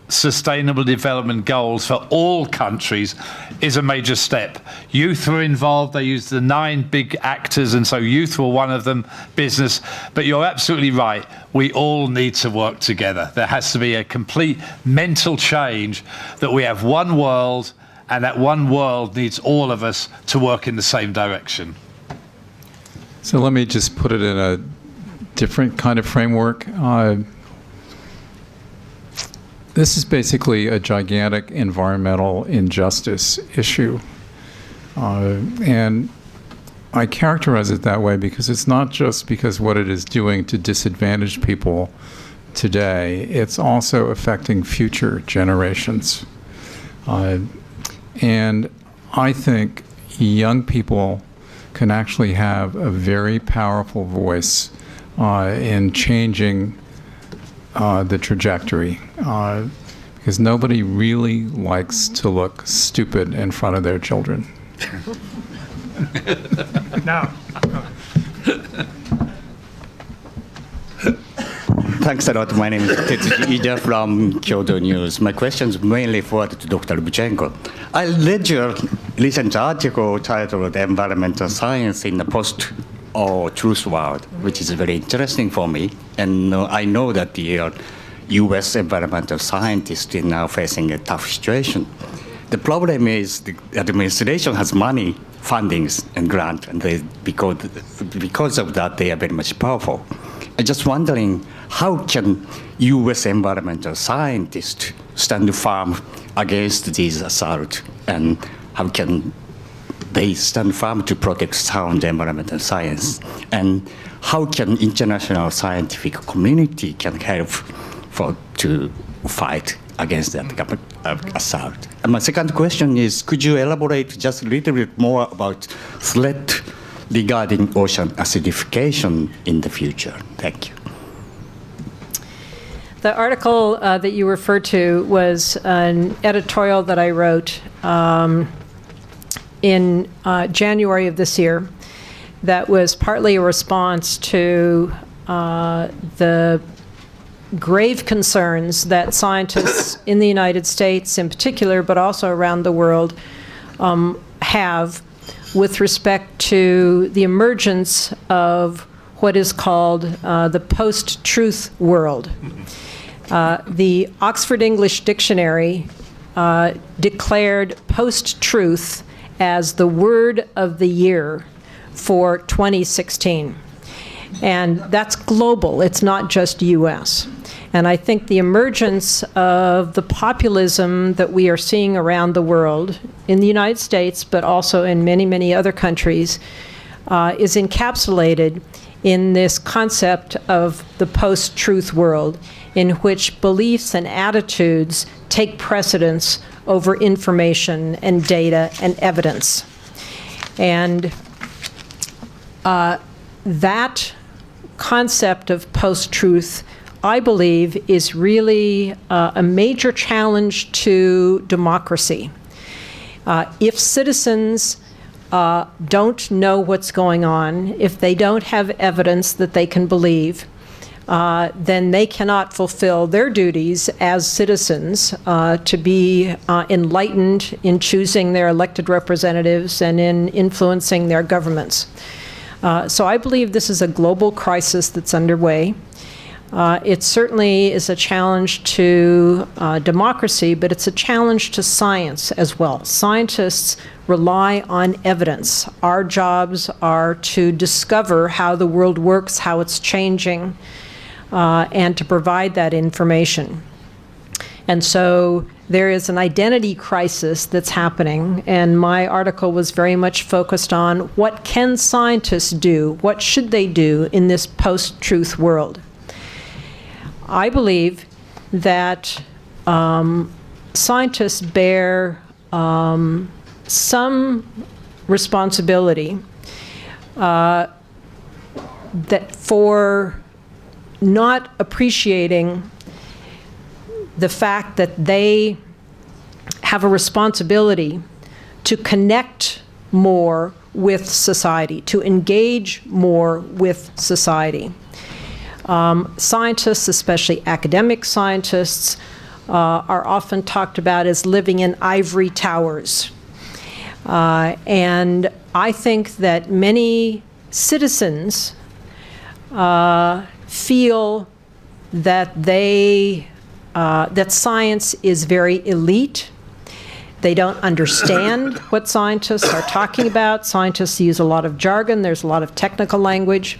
sustainable development goals for all countries is a major step. Youth were involved. They used the 9 big actors, and so youth were one of them, business. But you're absolutely right. We all need to work together. There has to be a complete mental change that we have one world, and that one world needs all of us to work in the same direction. So let me just put it in a different kind of framework. This is basically a gigantic environmental injustice issue. And I characterize it that way because it's not just because what it is doing to disadvantaged people today, it's also affecting future generations. And I think young people can actually have a very powerful voice in changing the trajectory, because nobody really likes to look stupid in front of their children. Now, Thanks a lot. My name is Tetsuji Ida from Kyoto News. My question is mainly forwarded to Dr. Lubchenco. I read your recent article titled Environmental Science in the Post-Truth World, which is very interesting for me. And I know that the U.S. environmental scientists are now facing a tough situation. The problem is the administration has money, fundings, and grant, and because of that, they are very much powerful. I'm just wondering, how can U.S. environmental scientists stand firm against these assaults, and how can they stand firm to protect sound environmental science? And how can international scientific community can help to fight against that assault? And my second question is, could you elaborate just a little bit more about threat regarding ocean acidification in the future? Thank you. The article that you referred to was an editorial that I wrote in January of this year that was partly a response to the grave concerns that scientists in the United States in particular, but also around the world, have with respect to the emergence of what is called the post-truth world. The Oxford English Dictionary declared post-truth as the word of the year for 2016. And that's global, it's not just US. And I think the emergence of the populism that we are seeing around the world, in the United States, but also in many, many other countries, is encapsulated in this concept of the post-truth world, in which beliefs and attitudes take precedence over information and data and evidence. And that concept of post-truth, I believe, is really a major challenge to democracy. If citizens don't know what's going on, if they don't have evidence that they can believe, then they cannot fulfill their duties as citizens to be enlightened in choosing their elected representatives and in influencing their governments. So I believe this is a global crisis that's underway. It certainly is a challenge to democracy, but it's a challenge to science as well. Scientists rely on evidence. Our jobs are to discover how the world works, how it's changing, and to provide that information. And so there is an identity crisis that's happening, and my article was very much focused on what can scientists do, what should they do in this post-truth world. I believe that scientists bear some responsibility that for not appreciating the fact that they have a responsibility to connect more with society, to engage more with society. Scientists, especially academic scientists, are often talked about as living in ivory towers. And I think that many citizens feel that that science is very elite. They don't understand what scientists are talking about. Scientists use a lot of jargon. There's a lot of technical language.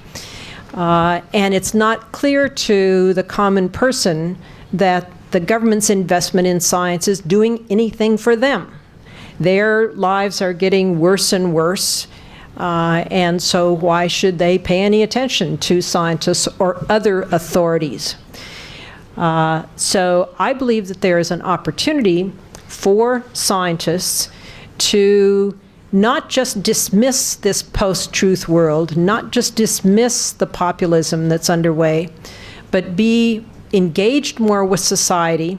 And it's not clear to the common person that the government's investment in science is doing anything for them. Their lives are getting worse and worse. And so why should they pay any attention to scientists or other authorities? So I believe that there is an opportunity for scientists to not just dismiss this post-truth world, not just dismiss the populism that's underway, but be engaged more with society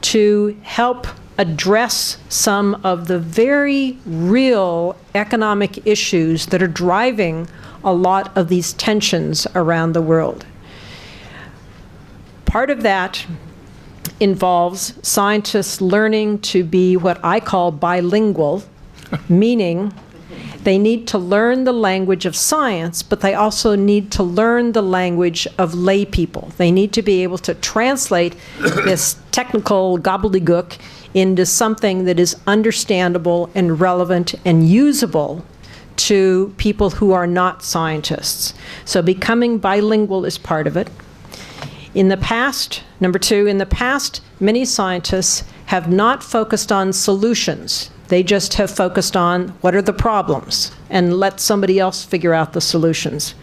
to help address some of the very real economic issues that are driving a lot of these tensions around the world. Part of that involves scientists learning to be what I call bilingual, meaning they need to learn the language of science, but they also need to learn the language of lay people. They need to be able to translate this technical gobbledygook into something that is understandable and relevant and usable to people who are not scientists. So becoming bilingual is part of it. In the past, number two, in the past, many scientists have not focused on solutions. They just have focused on what are the problems and let somebody else figure out the solutions.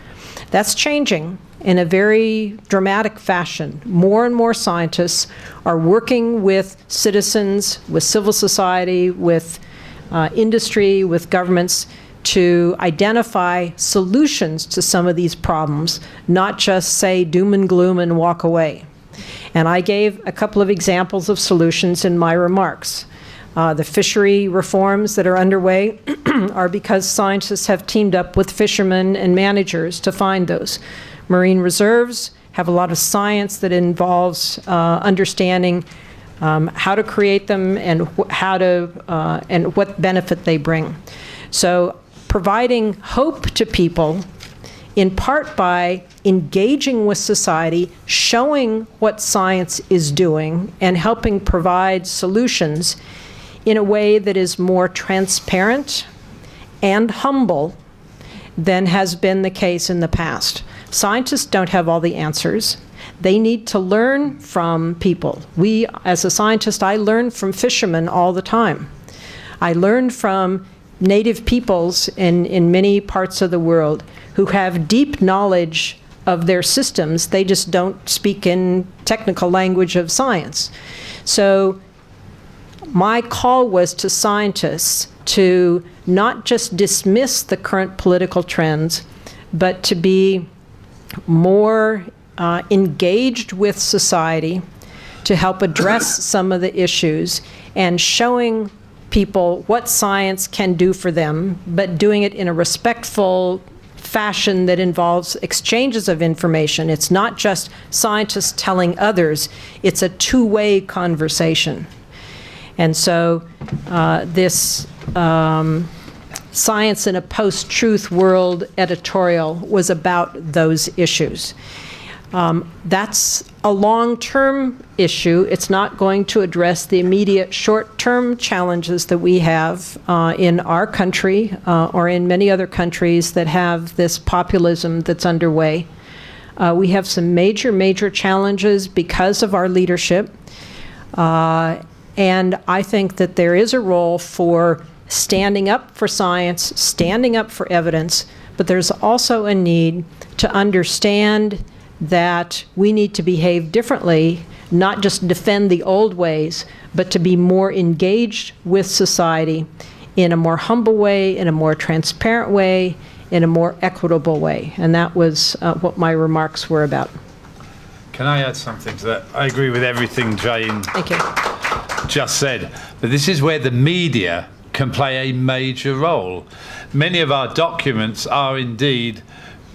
That's changing in a very dramatic fashion. More and more scientists are working with citizens, with civil society, with industry, with governments to identify solutions to some of these problems, not just say doom and gloom and walk away. And I gave a couple of examples of solutions in my remarks. The fishery reforms that are underway are because scientists have teamed up with fishermen and managers to find those. Marine reserves have a lot of science that involves understanding how to create them and and what benefit they bring. So providing hope to people in part by engaging with society, showing what science is doing, and helping provide solutions in a way that is more transparent and humble than has been the case in the past. Scientists don't have all the answers. They need to learn from people. As a scientist, I learn from fishermen all the time. I learn from native peoples in many parts of the world who have deep knowledge of their systems. They just don't speak in technical language of science. So my call was to scientists to not just dismiss the current political trends, but to be more engaged with society to help address some of the issues and showing people what science can do for them, but doing it in a respectful fashion that involves exchanges of information. It's not just scientists telling others, it's a two-way conversation. And so this Science in a Post-Truth World editorial was about those issues. That's a long-term issue. It's not going to address the immediate short-term challenges that we have in our country or in many other countries that have this populism that's underway. We have some major challenges because of our leadership. And I think that there is a role for standing up for science, standing up for evidence, but there's also a need to understand that we need to behave differently, not just defend the old ways, but to be more engaged with society in a more humble way, in a more transparent way, in a more equitable way. And that was what my remarks were about. Can I add something to that? I agree with everything Jane just said, but this is where the media can play a major role. Many of our documents are indeed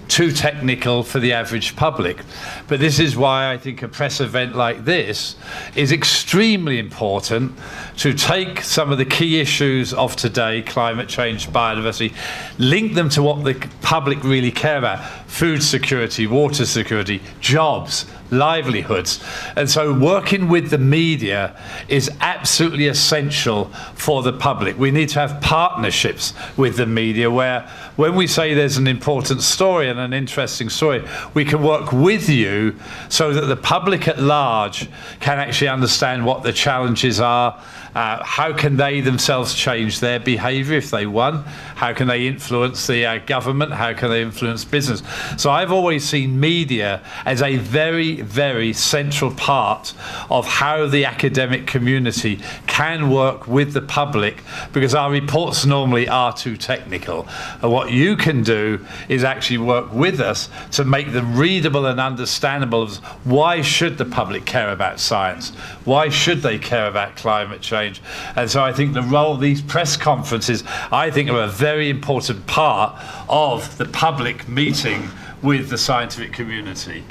too technical for the average public. But this is why I think a press event like this is extremely important to take some of the key issues of today, climate change, biodiversity, link them to what the public really care about: food security, water security, jobs, livelihoods. And so working with the media is absolutely essential for the public. We need to have partnerships with the media where when we say there's an important story and an interesting story, we can work with you so that the public at large can actually understand what the challenges are. How can they themselves change their behaviour if they want? How can they influence the government? How can they influence business? So I've always seen media as a very, very central part of how the academic community can work with the public, because our reports normally are too technical. And what you can do is actually work with us to make them readable and understandable. Why should the public care about science? Why should they care about climate change? And so I think the role of these press conferences, I think, are a very important part of the public meeting with the scientific community.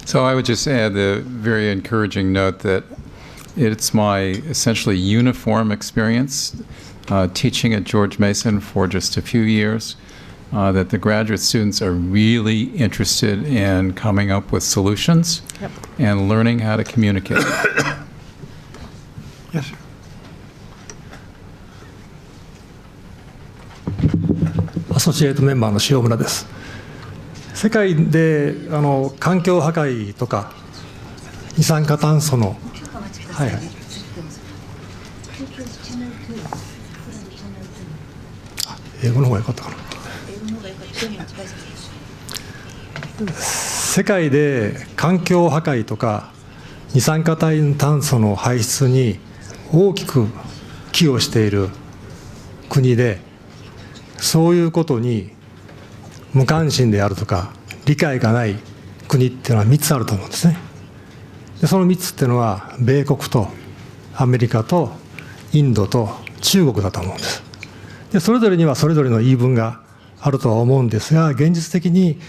So I would just add the very encouraging note that it's my essentially uniform experience teaching at George Mason for just a few years that the graduate students are really interested in coming up with solutions and learning how to communicate. Yes, sir. アソシエイトメンバーの塩村です。世界で環境破壊とか二酸化炭素の、はいはい、英語の方が良かったかな。世界で環境破壊とか二酸化炭素の排出に大きく寄与している国で、そういうことに無関心であるとか理解がない国っていうのは3つあると思うんですね。でその3つっていうのは米国とアメリカとインドと中国だと思うんです。でそれぞれにはそれぞれの言い分があるとは思うんですが、現実的に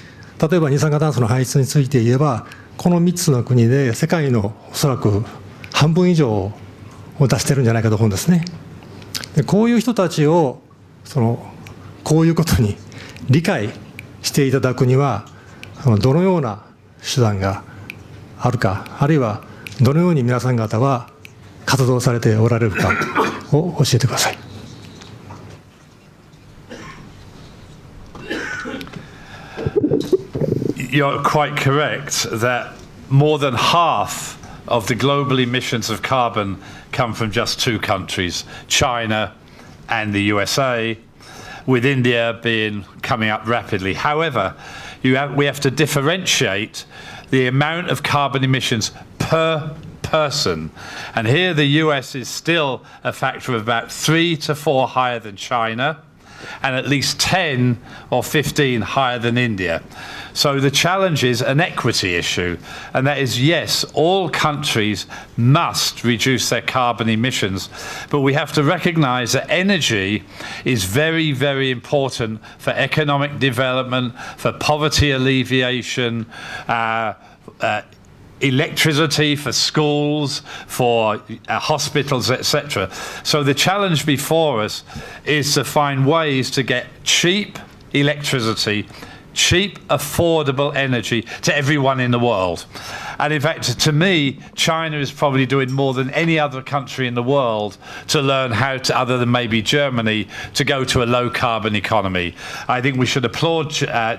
例えば二酸化炭素の排出について言えば、この3つの国で世界のおそらく半分以上を出してるんじゃないかと思うんですね。でこういう人たちをこういうことに理解していただくにはどのような手段があるか、あるいはどのように皆さん方は活動されておられるかを教えてください。You're quite correct that more than half of the global emissions of carbon come from just two countries, China and the USA, with India coming up rapidly. However, we have to differentiate the amount of carbon emissions per person. And here the US is still a factor of about 3 to 4 higher than China, and at least 10 or 15 higher than India. So the challenge is an equity issue, and that is, yes, all countries must reduce their carbon emissions, but we have to recognize that energy is very, very important for economic development, for poverty alleviation, electricity for schools, for hospitals, etc. So the challenge before us is to find ways to get cheap electricity, cheap, affordable energy to everyone in the world. And in fact, to me, China is probably doing more than any other country in the world to learn how to, other than maybe Germany, to go to a low carbon economy. I think we should applaud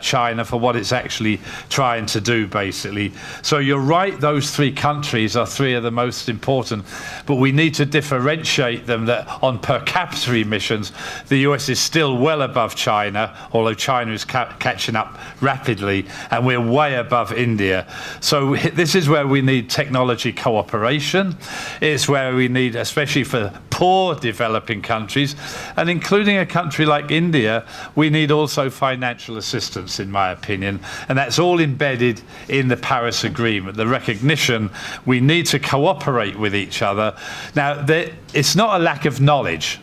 China for what it's actually trying to do, basically. So you're right, those three countries are three of the most important, but we need to differentiate them that on per capita emissions, the US is still well above China, although China is catching up rapidly, and we're way above India. So this is where we need technology cooperation. It's where we need, especially for poor developing countries, and including a country like India, we need also financial assistance, in my opinion. And that's all embedded in the Paris Agreement, the recognition we need to cooperate with each other. Now, it's not a lack of knowledge.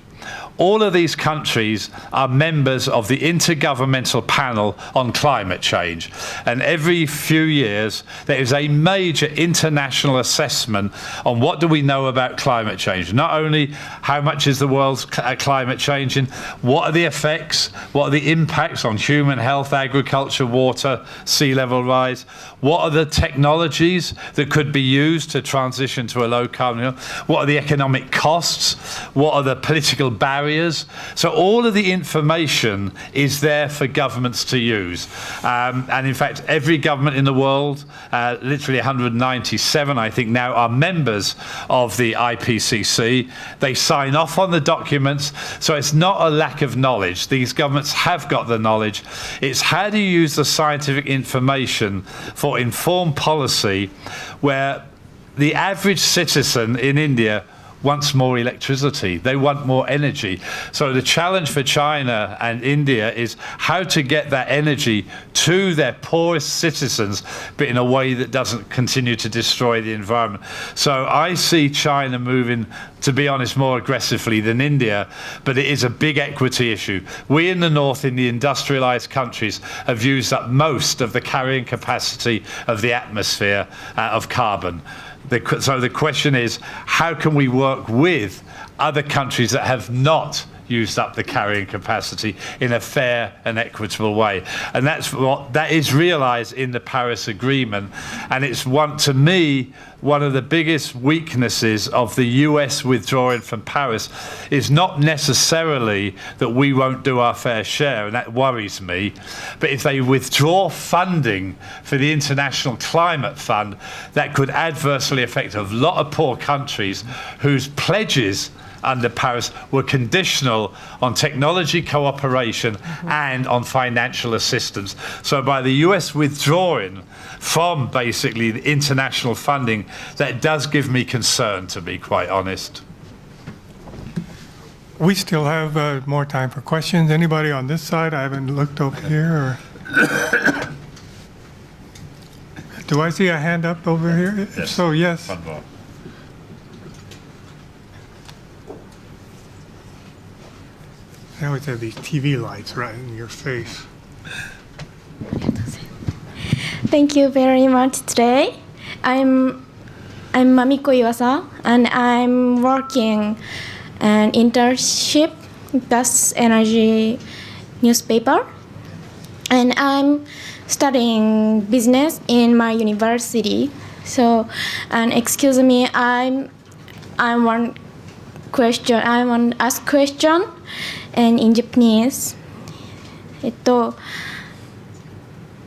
All of these countries are members of the Intergovernmental Panel on Climate Change. And every few years, there is a major international assessment on what do we know about climate change. Not only how much is the world's climate changing, what are the effects, what are the impacts on human health, agriculture, water, sea level rise, what are the technologies that could be used to transition to a low carbon, what are the economic costs, what are the political barriers. So all of the information is there for governments to use. And in fact, every government in the world, literally 197, I think now, are members of the IPCC. They sign off on the documents. So it's not a lack of knowledge. These governments have got the knowledge. It's how do you use the scientific information for informed policy, where the average citizen in India wants more electricity. They want more energy. So the challenge for China and India is how to get that energy to their poorest citizens, but in a way that doesn't continue to destroy the environment. So I see China moving, to be honest, more aggressively than India, but it is a big equity issue. We in the north, in the industrialized countries, have used up most of the carrying capacity of the atmosphere of carbon. So the question is, how can we work with other countries that have not used up the carrying capacity in a fair and equitable way? And that is realized in the Paris Agreement. And it's to me, one of the biggest weaknesses of the US withdrawing from Paris is not necessarily that we won't do our fair share, and that worries me. But if they withdraw funding for the International Climate Fund, that could adversely affect a lot of poor countries whose pledges under Paris were conditional on technology cooperation and on financial assistance. So by the US withdrawing from basically the international funding, that does give me concern, to be quite honest. We still have more time for questions. Anybody on this side? I haven't looked over here. Do I see a hand up over here? Yes. So, yes. I always have these TV lights right in your face. Thank you very much today. I'm Mamiko Iwasa, and I'm working an internship Gas Energy newspaper, and I'm studying business in my university. So, and excuse me, I want to ask question, and in Japanese.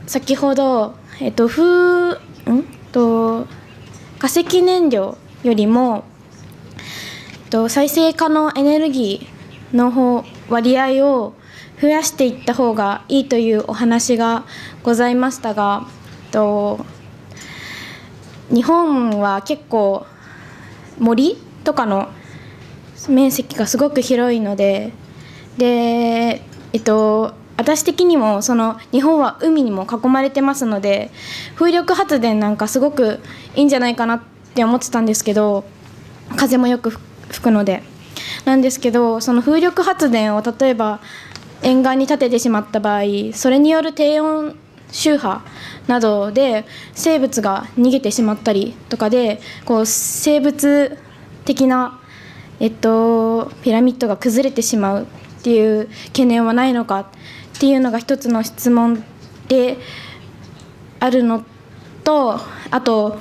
先ほど化石燃料よりも再生可能エネルギーの割合を増やしていった方がいいというお話がございましたが、日本は結構森とかの面積がすごく広いので、私的にも日本は海にも囲まれてますので、風力発電なんかすごくいいんじゃないかなって思ってたんですけど、風もよく吹くのでなんですけど、その風力発電を例えば沿岸に建ててしまった場合、それによる低温周波などで生物が逃げてしまったりとかで、生物的な、ピラミッドが崩れてしまうっていう懸念はないのかっていうのが一つの質問であるのと、あと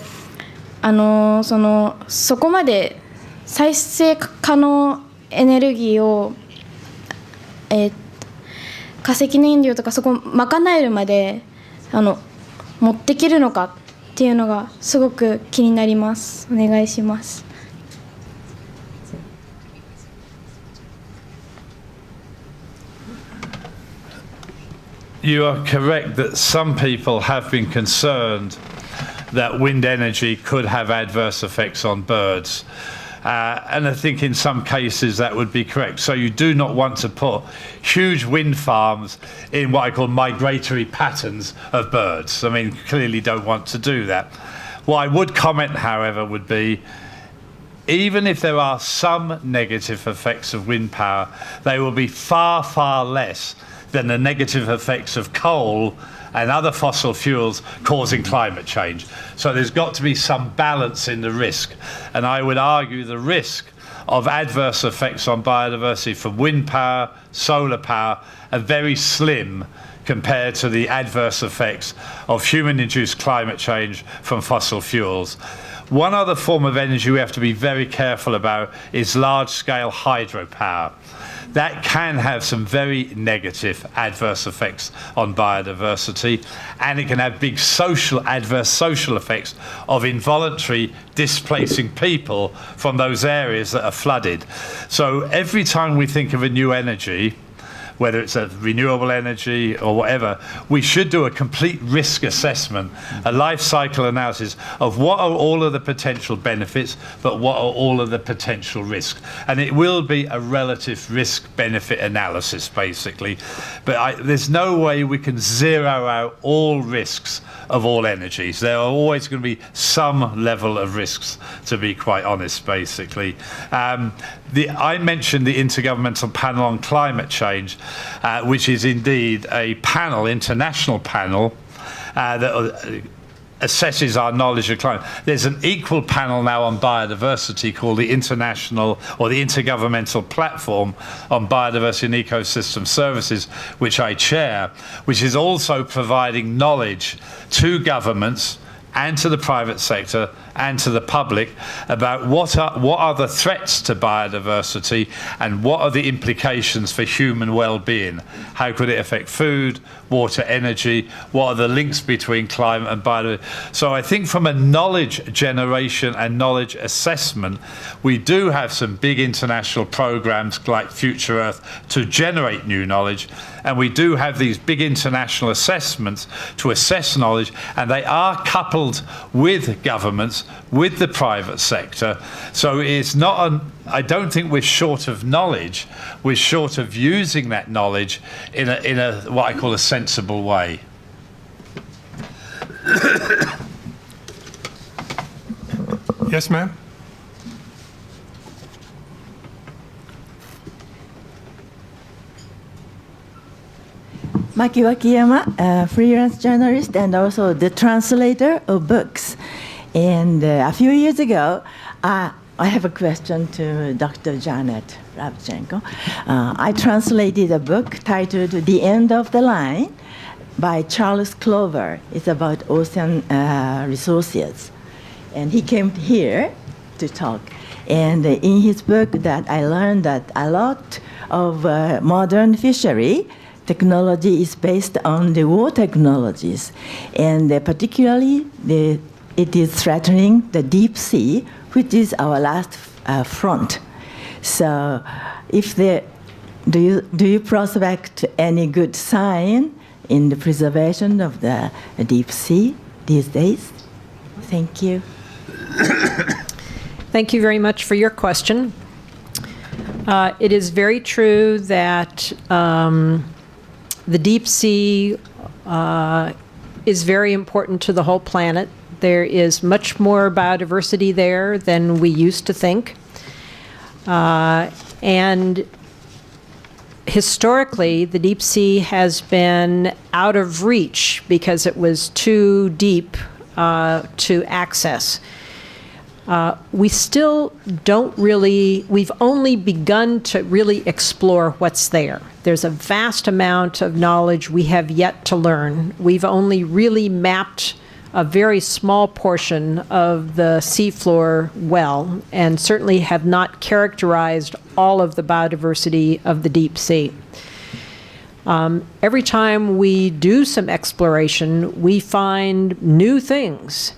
そこまで再生可能エネルギーを、化石燃料とかそこ賄えるまで持っていけるのかっていうのがすごく気になります。お願いします。You are correct that some people have been concerned that wind energy could have adverse effects on birds. And I think in some cases that would be correct. So you do not want to put huge wind farms in what I call migratory patterns of birds. I mean, clearly don't want to do that. What I would comment, however, would be even if there are some negative effects of wind power, they will be far, far less than the negative effects of coal and other fossil fuels causing climate change. So there's got to be some balance in the risk. And I would argue the risk of adverse effects on biodiversity from wind power, solar power are very slim compared to the adverse effects of human-induced climate change from fossil fuels. One other form of energy we have to be very careful about is large-scale hydropower. That can have some very negative adverse effects on biodiversity, and it can have big adverse social effects of involuntary displacing people from those areas that are flooded. So every time we think of a new energy, whether it's a renewable energy or whatever, we should do a complete risk assessment, a life cycle analysis of what are all of the potential benefits, but what are all of the potential risks. And it will be a relative risk-benefit analysis, basically. But there's no way we can zero out all risks of all energies. There are always going to be some level of risks, to be quite honest, basically. I mentioned the Intergovernmental Panel on Climate Change, which is indeed a panel, international panel, that assesses our knowledge of climate. There's an equal panel now on biodiversity called the International or the Intergovernmental Platform on Biodiversity and Ecosystem Services, which I chair, which is also providing knowledge to governments and to the private sector and to the public about what are the threats to biodiversity and what are the implications for human well-being. How could it affect food, water, energy? What are the links between climate and biodiversity? So I think from a knowledge generation and knowledge assessment, we do have some big international programs like Future Earth to generate new knowledge, and we do have these big international assessments to assess knowledge, and they are coupled with governments, with the private sector. So it's not I don't think we're short of knowledge. We're short of using that knowledge in a what I call a sensible way. Yes, ma'am? Maki Wakiyama, a freelance journalist and also the translator of books. And a few years ago, I have a question to Dr. Janet Lubchenco. I translated a book titled The End of the Line by Charles Clover. It's about ocean resources. And he came here to talk. And in his book that I learned that a lot of modern fishery technology is based on the war technologies. And particularly it is threatening the deep sea, which is our last front. So do you prospect any good sign in the preservation of the deep sea these days? Thank you. Thank you very much for your question. It is very true that the deep sea is very important to the whole planet. There is much more biodiversity there than we used to think. And historically, the deep sea has been out of reach because it was too deep to access. We still don't really, we've only begun to really explore what's there. There's a vast amount of knowledge we have yet to learn. We've only really mapped a very small portion of the seafloor well, and certainly have not characterized all of the biodiversity of the deep sea. Every time we do some exploration, we find new things.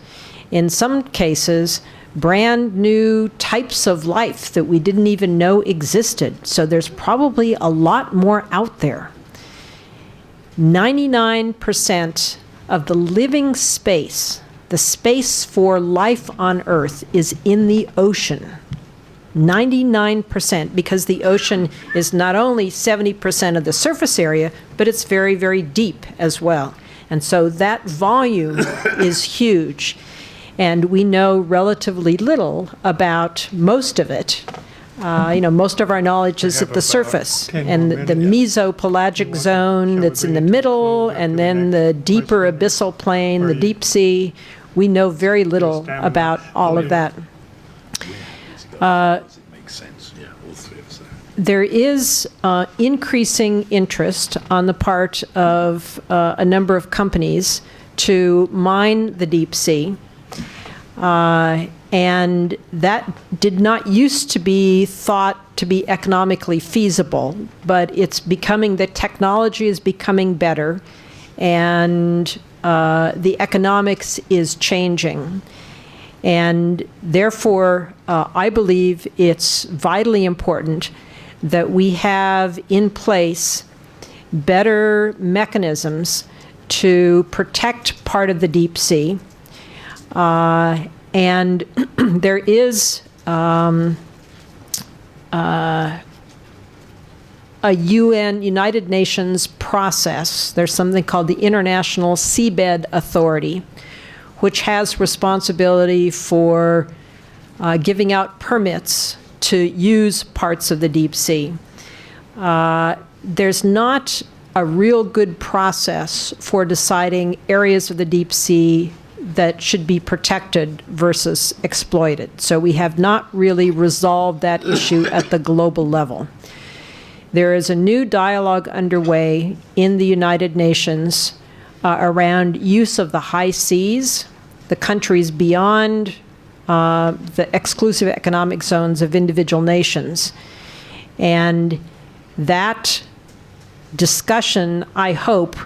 In some cases, brand new types of life that we didn't even know existed. So there's probably a lot more out there. 99% of the living space, the space for life on Earth, is in the ocean. 99%, because the ocean is not only 70% of the surface area, but it's very, very deep as well. And so that volume is huge. And we know relatively little about most of it. Most of our knowledge is at the surface, and the mesopelagic zone that's in the middle, and then the deeper abyssal plain, the deep sea. We know very little about all of that. There is increasing interest on the part of a number of companies to mine the deep sea. And that did not used to be thought to be economically feasible, but the technology is becoming better, and the economics is changing. And therefore, I believe it's vitally important that we have in place better mechanisms to protect part of the deep sea. And there is a United Nations process. There's something called the International Seabed Authority, which has responsibility for giving out permits to use parts of the deep sea. There's not a real good process for deciding areas of the deep sea that should be protected versus exploited. So we have not really resolved that issue at the global level. There is a new dialogue underway in the United Nations around use of the high seas, the countries beyond the exclusive economic zones of individual nations. And that discussion, I hope,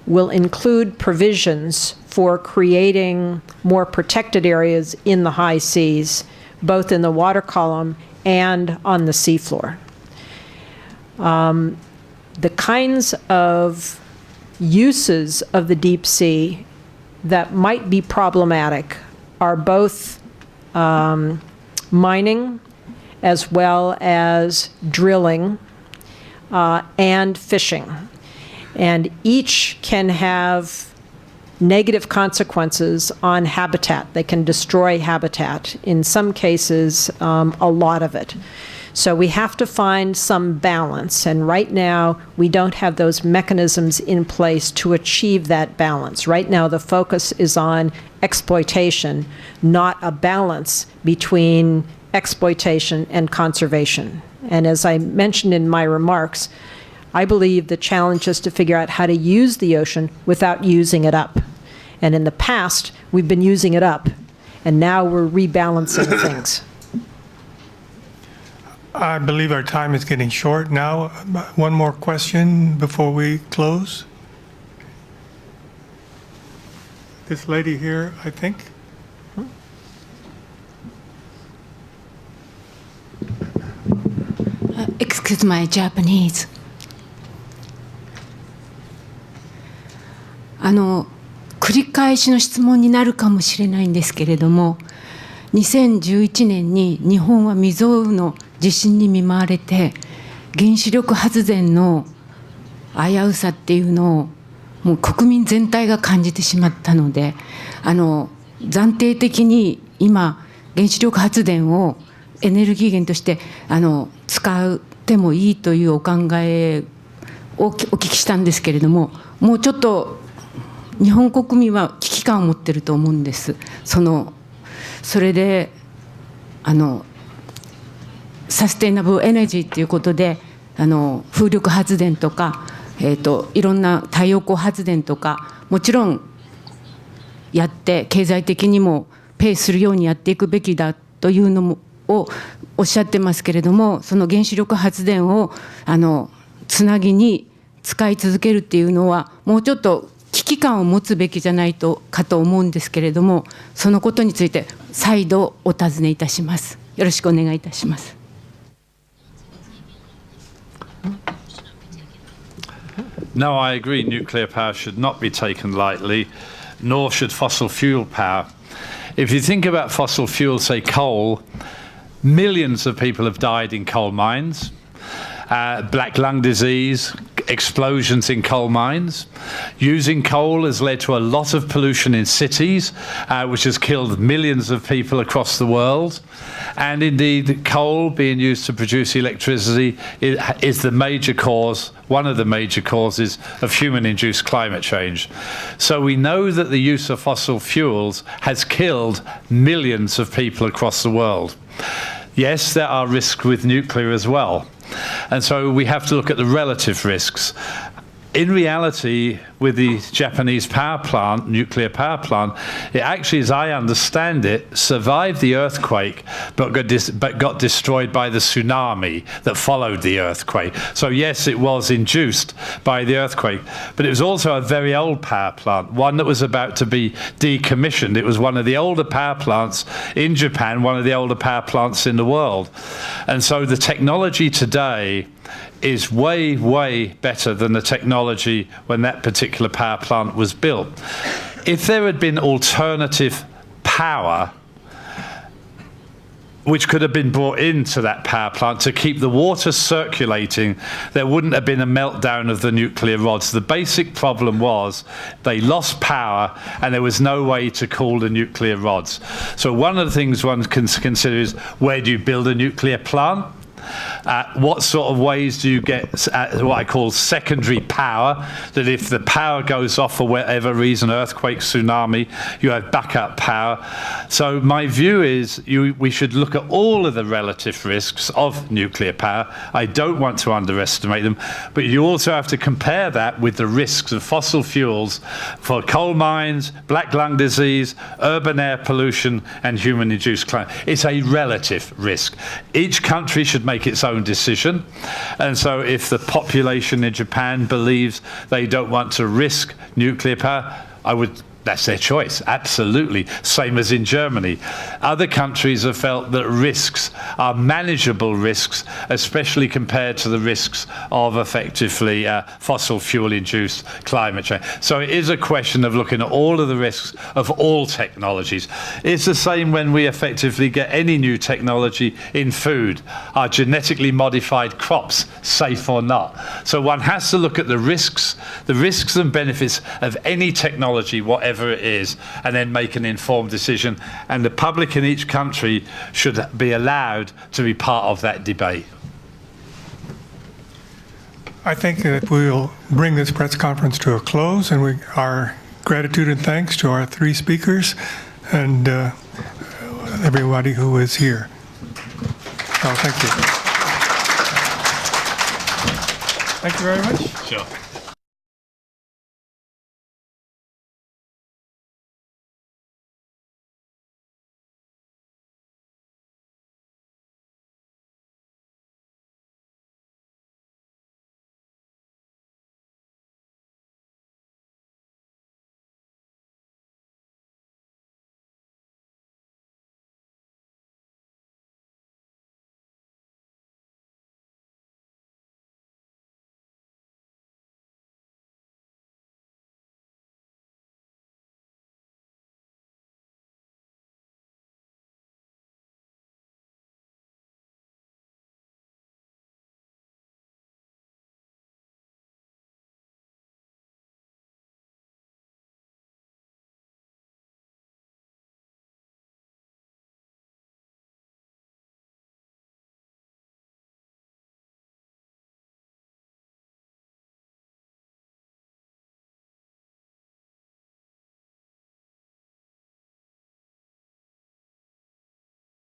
will include provisions for creating more protected areas in the high seas, both in the water column and on the seafloor. The kinds of uses of the deep sea that might be problematic are both mining as well as drilling and fishing. And each can have negative consequences on habitat. They can destroy habitat. In some cases, a lot of it. So we have to find some balance, and right now we don't have those mechanisms in place to achieve that balance. Right now the focus is on exploitation, not a balance between exploitation and conservation. And as I mentioned in my remarks, I believe the challenge is to figure out how to use the ocean without using it up. And in the past, we've been using it up, and now we're rebalancing things. I believe our time is getting short now. One more question before we close. This lady here, I think. Excuse my Japanese. 繰り返しの質問になるかもしれないんですけれども、2011年に日本は未曾有の地震に見舞われて、原子力発電の危うさっていうのをもう国民全体が感じてしまったので、暫定的に今原子力発電をエネルギー源として使ってもいいというお考えをお聞きしたんですけれども、もうちょっと日本国民は危機感を持ってると思うんです。それでサステイナブルエネルギーということで風力発電とか、いろんな太陽光発電とかもちろんやって経済的にもペイするようにやっていくべきだというのもをおっしゃってますけれども、その原子力発電をつなぎに使い続けるっていうのはもうちょっと危機感を持つべきじゃないかと思うんですけれども、そのことについて再度お尋ねいたします。よろしくお願いいたします。No, I agree. Nuclear power should not be taken lightly, nor should fossil fuel power. If you think about fossil fuel, say coal, millions of people have died in coal mines. Black lung disease, explosions in coal mines. Using coal has led to a lot of pollution in cities, which has killed millions of people across the world. And indeed, coal being used to produce electricity is the major cause, one of the major causes of human-induced climate change. So we know that the use of fossil fuels has killed millions of people across the world. Yes, there are risks with nuclear as well. And so we have to look at the relative risks. In reality, with the Japanese power plant, nuclear power plant, it actually, as I understand it, survived the earthquake, but got destroyed by the tsunami that followed the earthquake. So yes, it was induced by the earthquake, but it was also a very old power plant, one that was about to be decommissioned. It was one of the older power plants in Japan, one of the older power plants in the world. And so the technology today is way, way better than the technology when that particular power plant was built. If there had been alternative power which could have been brought into that power plant to keep the water circulating, there wouldn't have been a meltdown of the nuclear rods. The basic problem was they lost power and there was no way to cool the nuclear rods. So one of the things one can consider is, where do you build a nuclear plant? What sort of ways do you get what I call secondary power, that if the power goes off for whatever reason, earthquake, tsunami, you have backup power. So my view is we should look at all of the relative risks of nuclear power. I don't want to underestimate them, but you also have to compare that with the risks of fossil fuels for coal mines, black lung disease, urban air pollution, and human-induced climate. It's a relative risk. Each country should make its own decision, and so if the population in Japan believes they don't want to risk nuclear power, that's their choice, absolutely. Same as in Germany. Other countries have felt that risks are manageable risks, especially compared to the risks of effectively fossil fuel-induced climate change. So it is a question of looking at all of the risks of all technologies. It's the same when we effectively get any new technology in food. Are genetically modified crops safe or not? So one has to look at the risks and benefits of any technology, whatever it is, and then make an informed decision. And the public in each country should be allowed to be part of that debate. I think that we'll bring this press conference to a close, and our gratitude and thanks to our three speakers and everybody who is here. So thank you. Thank you very much. Sure.